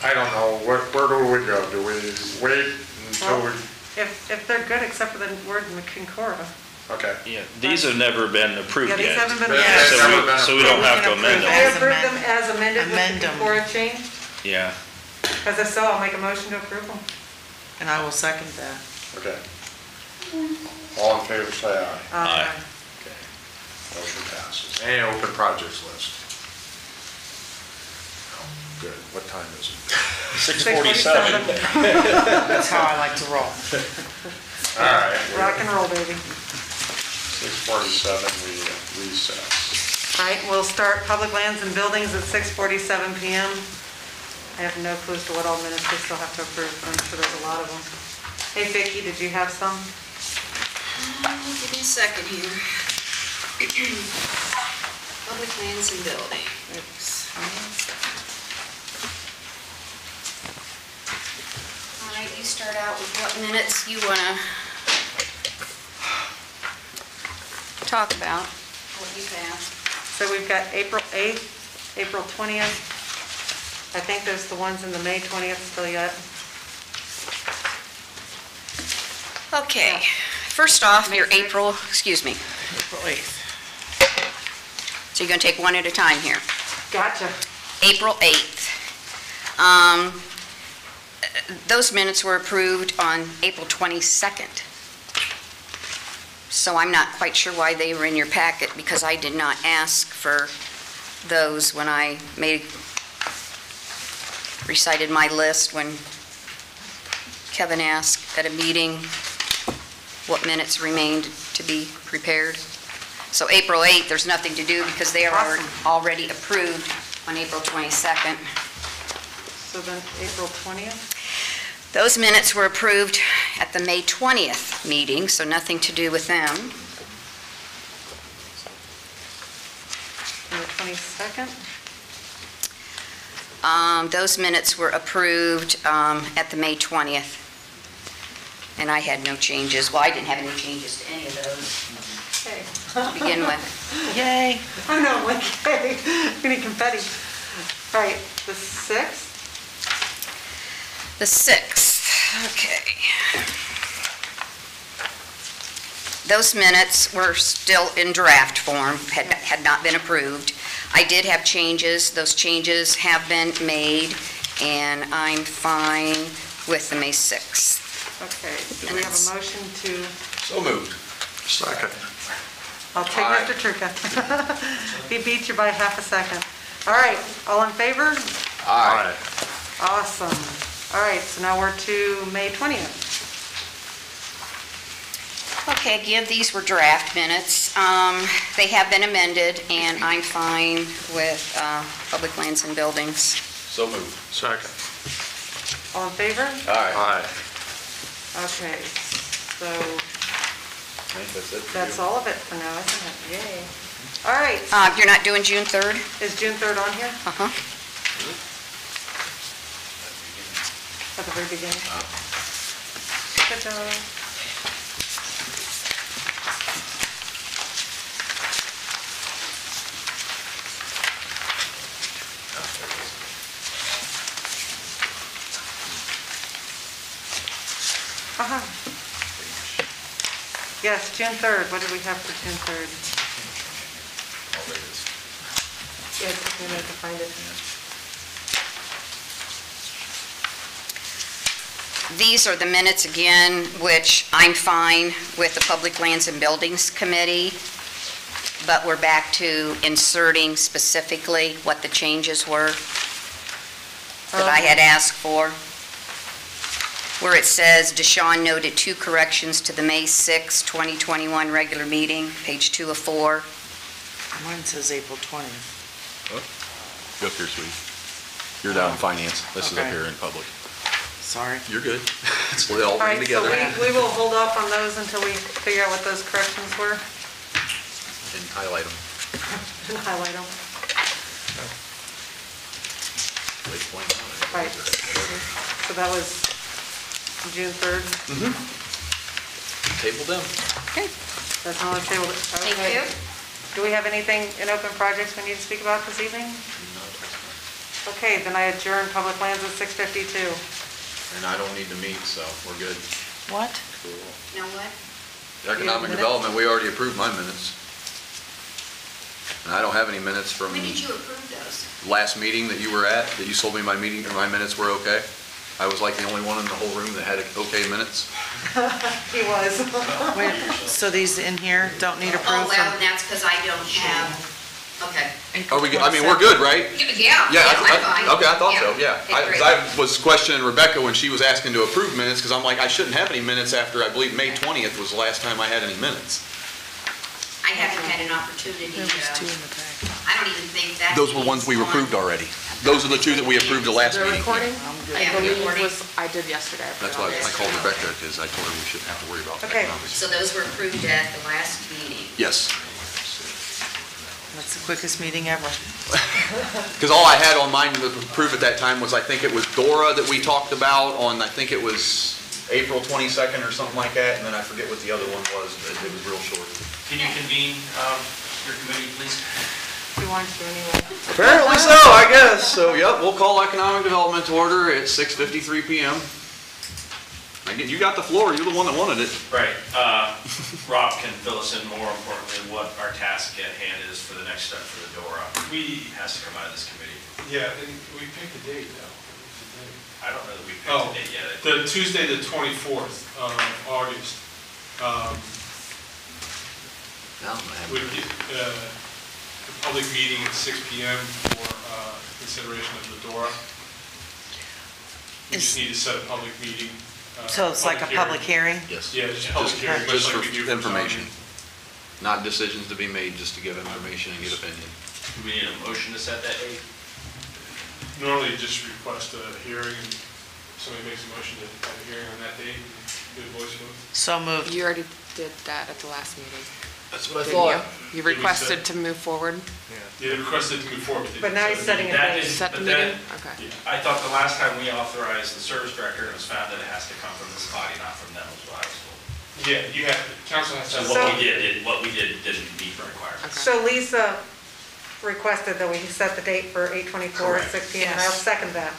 I don't know, where do we go? Do we wait until we, If they're good, except for the word Kincora. okay. Yeah, these have never been approved Yeah, these yet. haven't been Yeah, approved. So we don't have to amend I them. approve them as amended with the Kincora change, Yeah. because if so, I'll make a motion to approve them. And I will second that. Okay. All in favor, say aye. Aye. Okay. Motion passes. Any open projects list? Oh, good. What time is it? 6:47. That's how I like to roll. All right. Rock and roll, baby. 6:47, we recess. All right, we'll start public lands and buildings at 6:47 PM. I have no clue as to what all minutes we still have to approve, I'm sure there's a lot of them. Hey Vicki, did you have some? Give me a second here. Public lands and buildings. All right, you start out with what minutes you want to talk about, what you have. So we've got April 8th, April 20th. I think there's the ones in the May 20th still yet. Okay, first off, your April, excuse me. April 8th. So you're going to take one at a time here. Gotcha. April 8th. Those minutes were approved on April 22nd. So I'm not quite sure why they were in your packet, because I did not ask for those when I recited my list when Kevin asked at a meeting what minutes remained to be prepared. So April 8th, there's nothing to do because they are Awesome. already approved on April 22nd. So then April 20th? Those minutes were approved at the May 20th meeting, so nothing to do with them. And the 22nd? Those minutes were approved at the May 20th, and I had no changes. Well, I didn't have any changes to any of those Okay. to begin with. Yay. I know, like, hey, we need confetti. All right, the 6th? The 6th, okay. Those minutes were still in draft form, had not been approved. I did have changes. Those changes have been made, and I'm fine with the May 6th. Okay, do we have a motion to, So moved. Second. I'll take Aye. Mr. Truca. He beat you by half a second. All right, all in favor? Aye. Awesome. All right, so now we're to May 20th. Okay, again, these were draft minutes. They have been amended, and I'm fine with Public Lands and Buildings. So moved. Second. All in favor? Aye. Okay, so I think that's it for that's you. all of it for now, isn't it? Yay. All right, You're not doing June 3rd? is June 3rd on here Uh-huh. at the very beginning? Ta-da. Uh-huh. Yes, June 3rd. What do we have for June 3rd? Oh, there it is. Yeah, it took me a minute to find it. These are the minutes again, which I'm fine with the Public Lands and Buildings Committee, but we're back to inserting specifically what the changes were that I had asked for. Where it says, Deshawn noted 2 corrections to the May 6, 2021 regular meeting, page 2 of 4. Mine says April 20th. Go up here, sweetie. You're down in finance. This is up Okay. here in public. Sorry. You're good. It's all All right, working so together. we will hold off on those until we figure out what those corrections were And highlight them. and highlight them. Like point out it. Right. So that was June 3rd. Table them. That's all I tabled. Thank Okay. you. Do we have anything in open projects we need to speak about this evening? Okay, then I adjourn public lands at 6:52. And I don't need to meet, so we're good. What? Cool. You know what? Economic minutes? development, we already approved my minutes. And I don't have any minutes from When did you approve those? last meeting that you were at, that you told me my meeting, or my minutes were okay. I was like the only one in the whole room that had okay minutes. He was. Wait, so these in here don't need Oh, approval? well, that's because I don't have, okay. Are we, I mean, we're good, right? Yeah, Yeah, I'm fine. okay, I thought so, yeah. Okay, great. I was questioning Rebecca when she was asking to approve minutes, because I'm like, I shouldn't have any minutes after, I believe, May 20th was the last time I had any minutes. I haven't had an opportunity There was 2 to, in the packet. I don't even think that. Those were ones we needs approved one. already. Those are the 2 that we approved the last The meeting. recording, Yeah, I believe recording. I did yesterday. That's why I called Rebecca, because I told her we shouldn't have to worry about Okay. economics. So those were approved at the last meeting. Yes, That's the quickest meeting ever. because all I had on mine to approve at that time was, I think it was Dora that we talked about on, I think it was April 22nd or something like that, and then I forget what the other one was, but it was real short. Can you convene your committee, please? He wants to anyway. Apparently so, I guess. So, yep, we'll call economic development to order at 6:53 PM. Again, you got the floor, you're the one that wanted it. Right. Rob can fill us in more importantly what our task at hand is for the next step for the DORA. He has to come out of this committee. Yeah, and we picked a date now. I don't know that we picked Oh, a date yet. the Tuesday, the 24th of August. Would be a public meeting at 6 PM for consideration of the DORA. We just need to set a public meeting. So it's like a public hearing? Yes. Yeah, just public hearing, much Just like for we do for information. zoning. Not decisions to be made, just to give information and get opinion. Do we need a motion to set that date? Normally you just request a hearing, and somebody makes a motion to have a hearing on that date, and do a voice vote. So moved. You already did that at the last meeting, That's what I didn't you? thought. You Did we requested set- to move forward, Yeah, they requested to move forward. But now he's setting a That date. is- set the but that- meeting? Okay. I thought the last time we authorized the service director, it was found that it has to come from this body, not from them, is what I was told. Yeah, you have, council has to. So what we did didn't meet the requirements. So Lisa requested that we set the date for 8/24 at 6 PM, and I'll Yes. second that.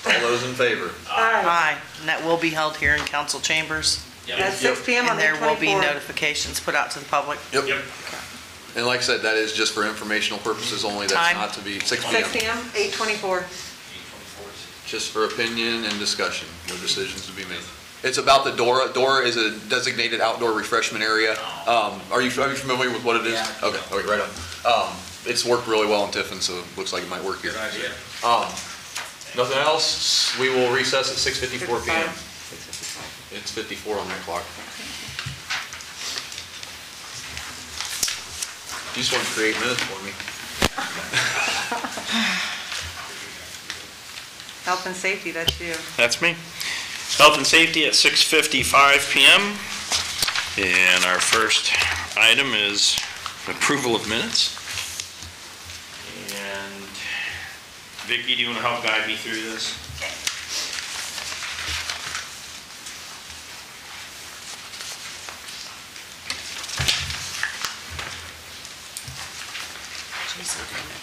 All those in favor? Aye. Aye, and that will be held here in council chambers, At 6 PM on and the there will be 24th. notifications put out to the public. Yep. And like I said, that is just for informational purposes only. That's Time? not to be 6 6 PM. PM, 8/24. 8/24 is- Just for opinion and discussion. No decisions to be made. It's about the Dora. Dora is a designated outdoor refreshment area. Are you familiar with what it is? Yeah. Okay, right on. It's worked really well in Tiffin, so it looks like it might work here. Good idea. Nothing else? We will recess at 6:54 PM. It's 54 on that clock. You just want to create minutes for me. Health and safety, that's you. That's me. Health and safety at 6:55 PM. And our first item is approval of minutes. And Vicki, do you want to help guide me through this?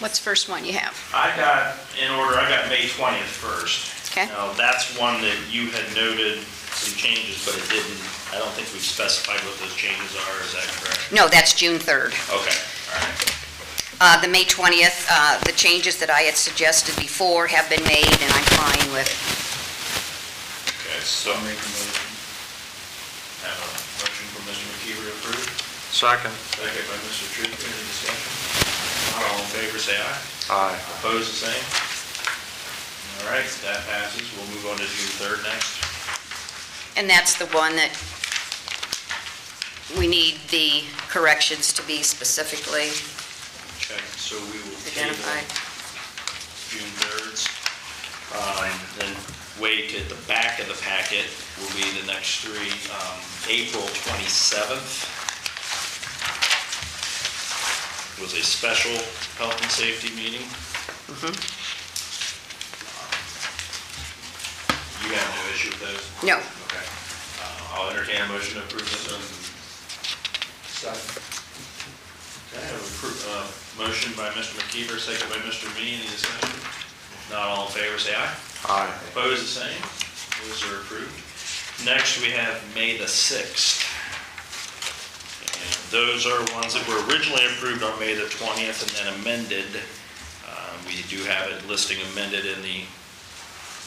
What's the first one you have? I got May 20th first. Okay. Now, that's one that you had noted some changes, but it didn't, I don't think we've specified what those changes are, is that correct? No, that's June 3rd. Okay, all right. The May 20th, the changes that I had suggested before have been made, and I'm fine with. Okay, so make a motion. Have a motion from Mr. McKeever to approve. Second. Second by Mr. Truitt. Any discussion? Not all in favor, say aye. Aye. Opposed, the same. All right, that passes. We'll move on to June 3rd next. And that's the one that we need the corrections to be specifically Okay, so we will table identified. June 3rd. Then wait at the back of the packet will be the next three. April 27th was a special health and safety meeting. You have no issue with those? No. Okay. I'll entertain a motion to approve this. Second. Okay, I have a motion by Mr. McKeever, second by Mr. Mee. Any discussion? If not, all in favor, say aye. Aye. Opposed, the same. Those are approved. Next, we have May the 6th. And those are ones that were originally approved on May the 20th and then amended. We do have it listing amended in the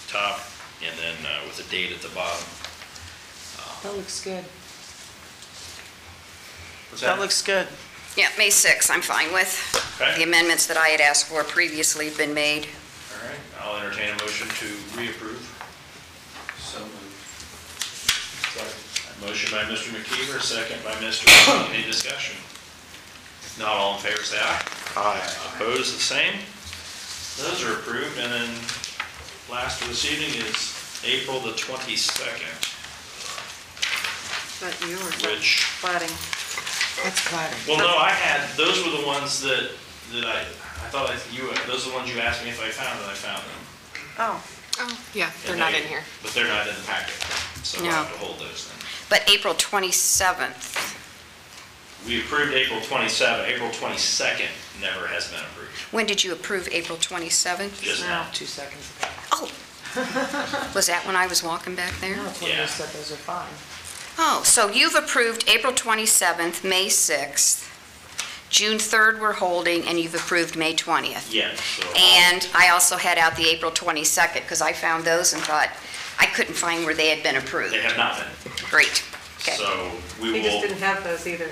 top and then with a date at the bottom. That looks good. What's That looks good. Yeah, May 6th, I'm fine with. Okay. The amendments that I had asked for previously have been made. All right, I'll entertain a motion to reapprove. So moved. Motion by Mr. McKeever, second by Mr. Mee. Any discussion? If not, all in favor, say aye. Aye. Opposed, the same. Those are approved. And then last of this evening is April the 22nd, Is that you or is that which, plating? That's clatter. well, no, those were the ones that I thought those are the ones you asked me if I found, and I found them. Oh, Oh, yeah, they're not in here. But they're not in the packet, so No. I'll have to hold those then. But April 27th, We approved April 27th. April 22nd never has been approved. when did you approve April 27th? Just no. now. 2 seconds ago. Oh, was that when I was walking back there? No, it's when Yeah. you said those are fine. Oh, so you've approved April 27th, May 6th, June 3rd we're holding, and you've approved May 20th. Yeah. So And I also had out the April 22nd, because I found those and thought, I couldn't find where they had been approved. they have not been. Great, okay. So we we just will, didn't have those either.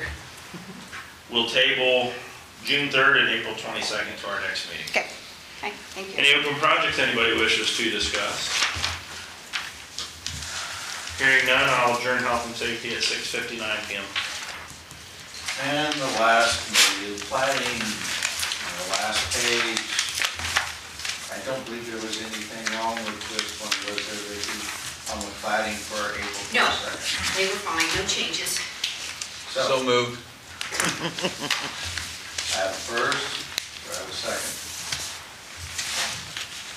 we'll table June 3rd and April 22nd to our next meeting. Okay, thank you. Any open projects anybody wishes to discuss? Hearing none, I'll adjourn health and safety at 6:59 PM. And the last committee, plating, the last page. I don't believe there was anything wrong with this one, was there, Vicki, on the plating for April 22nd? No, they were fine, no changes. So moved. I have a first, do I have a second?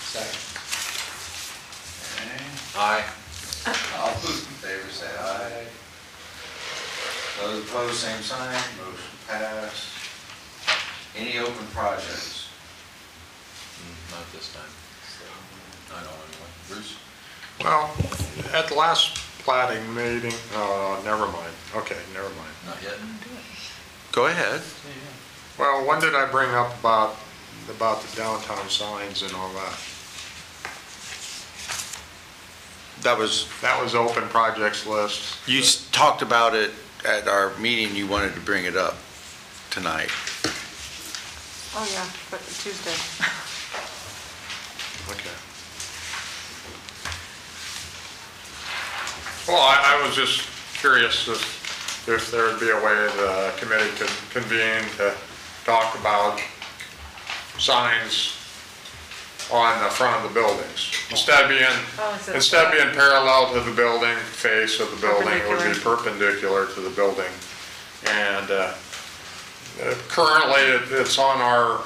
Second. Okay, Aye. all those in favor say aye. Those opposed, same sign, motion passed. Any open projects? Not this time. I don't anyway. Bruce? Well, at the last plating meeting, never mind. Okay, never mind. Not yet. Go ahead. Well, when did I bring up about the downtown signs and all that? That was, open projects list. you talked about it at our meeting, you wanted to bring it up tonight. Oh, yeah, but Tuesday. Okay. Well, I was just curious if there would be a way the committee could convene to talk about signs on the front of the buildings. Instead of being parallel to the building, face of the building, it would be perpendicular to the building. And currently, it's on our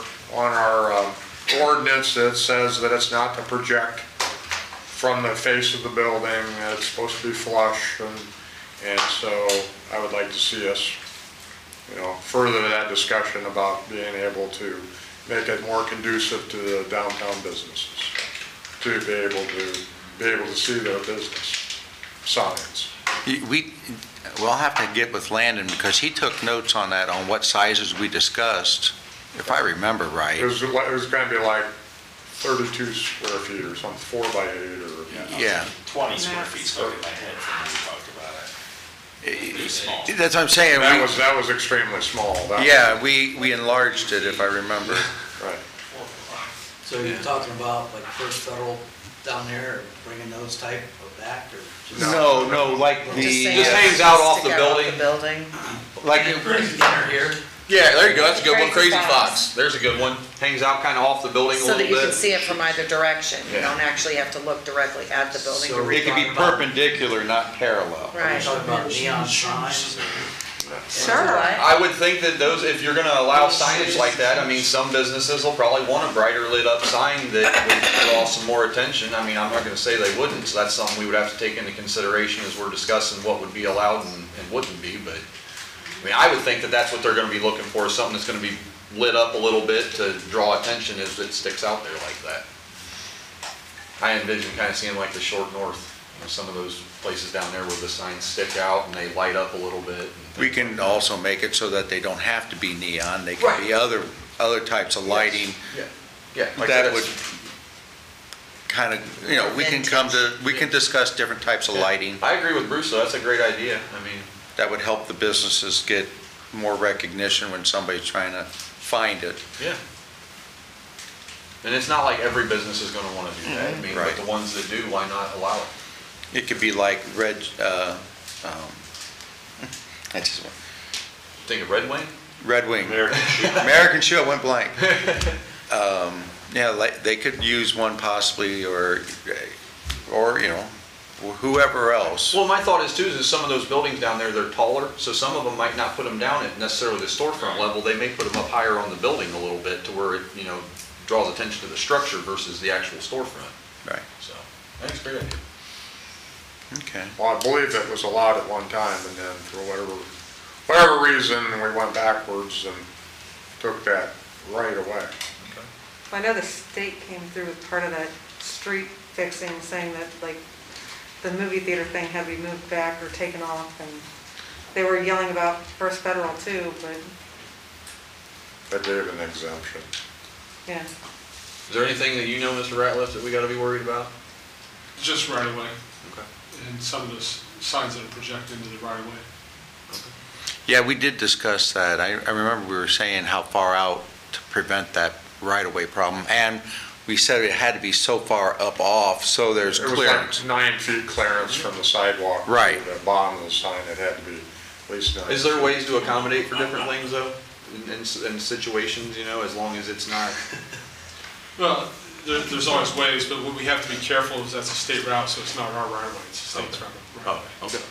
ordinance that says that it's not to project from the face of the building, it's supposed to be flush, and so I would like to see us, further that discussion about being able to make it more conducive to the downtown businesses, to be able to see their business signs. We'll have to get with Landon because he took notes on that, on what sizes we discussed, if I remember right. It was going to be like 32 square feet or something, 4 by 8 or. Yeah. 20 square feet stuck in my head from when we talked about it. It was small. That's what I'm saying. That was extremely small. We enlarged it, if I remember. Right. So you're talking about like First Federal down there, bringing those type of back, or? No, like Just hangs out off the building. Like Here? Yeah, there you go, that's a good one, Crazy Crazy Fox. Fox, there's a good one. Hangs out kind of off the building a So little that you can bit. see it from either direction. You Yeah. don't actually have to look directly at the building to So read. it could be perpendicular, not parallel. Are we Right. talking about neon signs? Sure. I would think that if you're gonna allow signage like that, I mean, some businesses will probably want a brighter lit up sign that would draw some more attention. I mean, I'm not gonna say they wouldn't, so that's something we would have to take into consideration as we're discussing what would be allowed and wouldn't be, but, I mean, I would think that that's what they're gonna be looking for, something that's gonna be lit up a little bit to draw attention as it sticks out there like that. I envision kind of seeing like the Short North, some of those places down there where the signs stick out and they light up a little bit. We can also make it so that they don't have to be neon, they can be other types of lighting. Yeah. like That that's- would kind of, we can discuss different types of lighting. I agree with Bruce, though, that's a great idea, I mean. That would help the businesses get more recognition when somebody's trying to find it. Yeah. And it's not like every business is gonna wanna do that, I mean, Right. but the ones that do, why not allow it? It could be like I just, Think of Red Wing? Red Wing. American Shoe. American Shoe, I went blank. Yeah, like, they could use one possibly, or, whoever else. Well, my thought is too, is some of those buildings down there, they're taller, so some of them might not put them down at necessarily the storefront level, they may put them up higher on the building a little bit to where it, draws attention to the structure versus the actual storefront, Right, so, I think it's a great idea. okay. Well, I believe it was allowed at one time, and then for whatever reason, we went backwards and took that right away. I know the state came through with part of that street fixing, saying that like the movie theater thing had to be moved back or taken off, and they were yelling about First Federal too, but That gave an exemption. yeah. Is there anything that you know, Mr. Ratliff, that we gotta be worried about? Just right away, Okay. and some of those signs that are projected into the right of way. Yeah, we did discuss that. I remember we were saying how far out to prevent that right-of-way problem, and we said it had to be so far up off, so there's It was clearance. like 9 feet clearance from the sidewalk. Right. To the bottom of the sign, it had to be at least 9. Is there ways to accommodate for different things though, in situations, as long as it's not? Well, there's always ways, but what we have to be careful is that's a state route, so it's not our right of way, it's the state's right of way. Okay.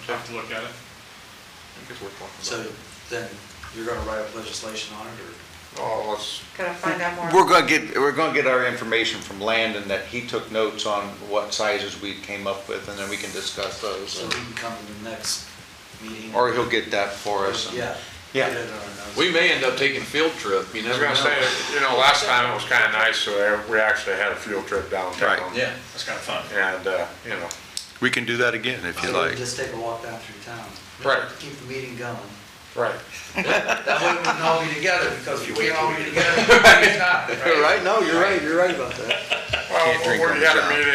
Have to look at it. I think it's worth talking about. So then you're gonna write up legislation on it, or? Oh, let's, Gotta find out more. We're gonna get our information from Landon, that he took notes on what sizes we came up with, and then we can discuss those. So we can come to the next meeting? Or he'll get that for us. Yeah. Yeah. Get it on our notes. We may end up taking a field trip, you I was never gonna know. say, last time it was kind of nice, so we actually had a field trip downtown. Right. Yeah. That's kind of fun. And, We can do that again if you So like. just take a walk down through town. Right. Keep the meeting going. right. That way we can all be together, because if we can't all be together, it's not, right? Right, no, you're right about that. Can't drink on We the had a job. meeting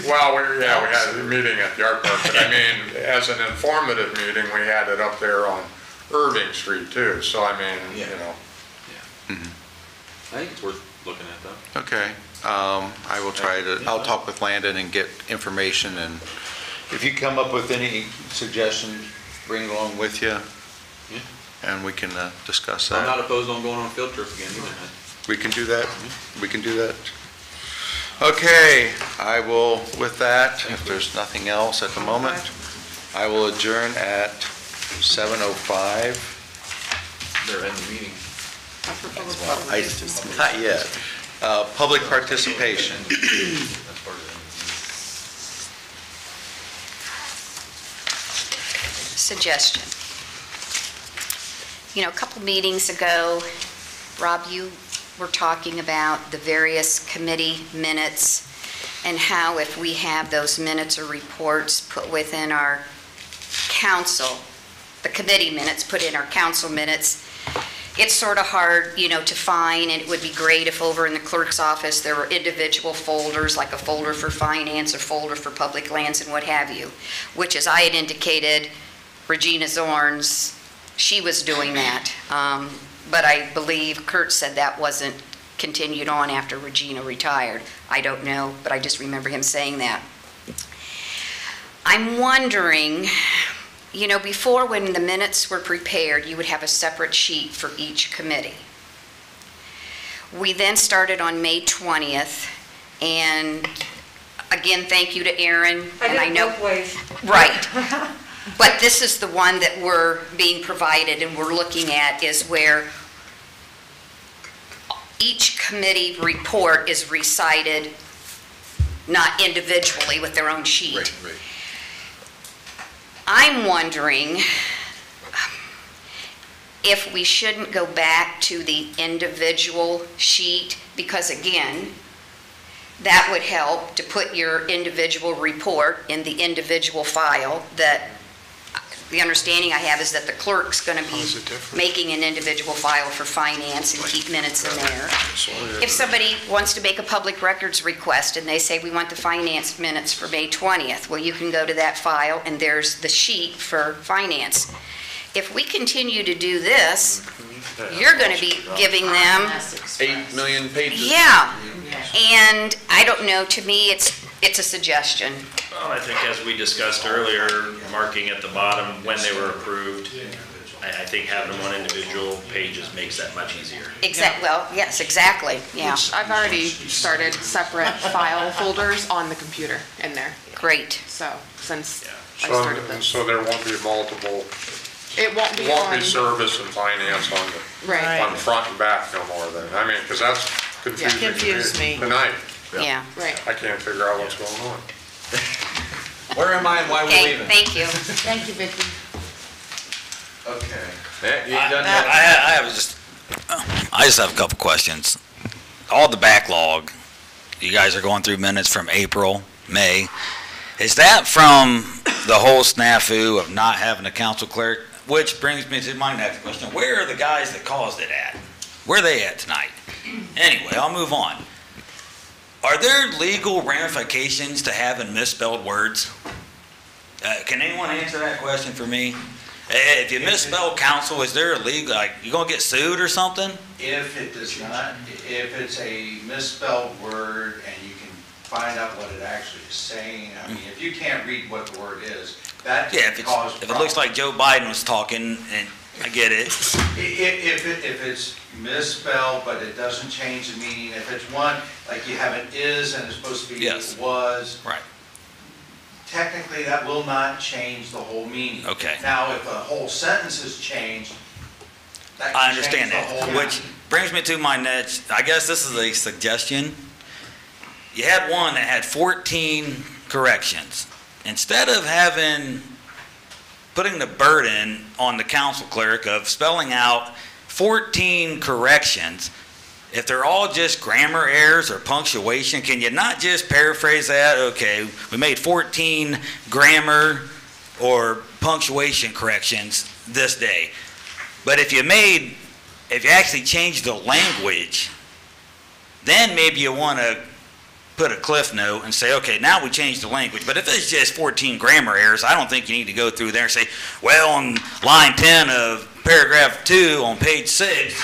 well, we had a meeting at the art park, but I mean, as an informative meeting, we had it up there on Irving Street too, so I mean, you know. I think it's worth looking at though. Okay, I will try to, I'll talk with Landon and get information, and if you come up with any suggestions, bring it along with you, and we can discuss I'm that. not opposed on going on a field trip again either. We can do that? We can do that? Okay, I will, with that, if there's nothing else at the moment, I will adjourn at 7:05. They're in the meeting. Not yet. Public participation. That's part of Suggestion. You know, a couple meetings ago, Rob, you were talking about the various committee minutes and how if we have those minutes or reports put within our council, the committee minutes put in our council minutes, it's sort of hard, you know, to find, and it would be great if over in the clerk's office there were individual folders, like a folder for finance, a folder for public lands and what have you, which, as I had indicated, Regina Zorns, she was doing that. But I believe Kurt said that wasn't continued on after Regina retired. I don't know, but I just remember him saying that. I'm wondering, you know, before when the minutes were prepared, you would have a separate sheet for each committee. We then started on May 20th, and again, thank you to Aaron. And I know, both ways. right. But this is the one that we're being provided and we're looking at, is where each committee report is recited, not individually with their own sheet. Right. I'm wondering if we shouldn't go back to the individual sheet, because again, that would help to put your individual report in the individual file. That the understanding I have is that the clerk's going to be making an individual file for finance and keep minutes in there. If somebody wants to make a public records request and they say, we want the finance minutes for May 20th, well, you can go to that file and there's the sheet for finance. If we continue to do this, you're going to be giving them 8 million pages. yeah, and I don't know, to me, it's a suggestion. Well, I think as we discussed earlier, marking at the bottom when they were approved, I think having them on individual pages makes that much easier. Well, yes, exactly, yeah. Which I've already started separate file folders on the computer in there. Great. So, since I started this. So there won't be multiple, It won't be it won't on, be service and finance on the, right, on front and back no more then. I mean, because that's confusing to Confused me. tonight. Yeah. right. I can't figure out what's going on. Where am I and why we're Okay, leaving? thank you. Thank you, Vicki. Okay. Yeah, you done I just have a couple questions. All the backlog, you guys are going through minutes from April, May. Is that from the whole snafu of not having a council clerk? Which brings me to my next question. Where are the guys that caused it at? Where are they at tonight? Anyway, I'll move on. Are there legal ramifications to having misspelled words? Can anyone answer that question for me? If you misspell council, is there a legal, like, you gonna get sued or something? If it does not, if it's a misspelled word and you can find out what it actually is saying, I mean, if you can't read what the word is, that Yeah, can cause if it looks like Joe Biden was talking, and I get it. If it's misspelled, but it doesn't change the meaning, if it's one, like you have an is and it's supposed to be Yes. was. Right. Technically, that will not change the whole meaning. Okay. Now, if a whole sentence is changed, that I can change understand the that, whole meaning. which brings me to my next, I guess this is a suggestion. You had one that had 14 corrections. Instead of putting the burden on the council clerk of spelling out 14 corrections, if they're all just grammar errors or punctuation, can you not just paraphrase that? Okay, we made 14 grammar or punctuation corrections this day. But if you made if you actually change the language, then maybe you want to put a cliff note and say, okay, now we changed the language. But if it's just 14 grammar errors, I don't think you need to go through there and say, well, on line 10 of paragraph 2 on page 6,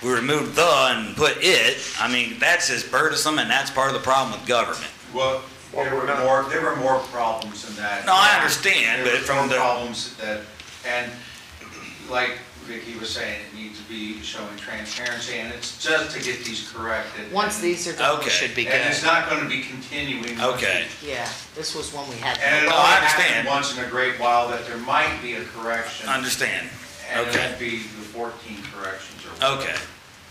we removed the and put it. I mean, that's just burdensome, and that's part of the problem with government. Well, there were more problems than that. No, I understand, There but were from more the, problems that, and like Vicki was saying, it needs to be showing transparency, and it's just to get these corrected. Once these are done, we Okay. should be good. And it's not going to be continuing. once okay. Yeah, this was one we had. And it No, only I happens understand. once in a great while that there might be a correction. Understand. And it Okay. would be the 14 corrections or whatever. Okay.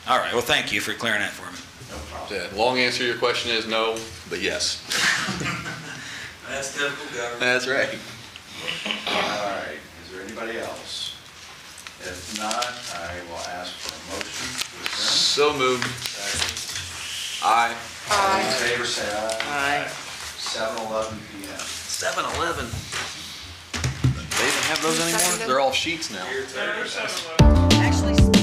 All right, well, thank you for clearing that for me. No problem. Yeah, long answer to your question is no, but yes. That's typical government. That's right. All right, is there anybody else? If not, I will ask for a motion to adjourn. So moved. Aye. All in favor, say aye. Aye. 7:11 PM. 7-Eleven. They even have those anymore? They're all sheets now. Actually.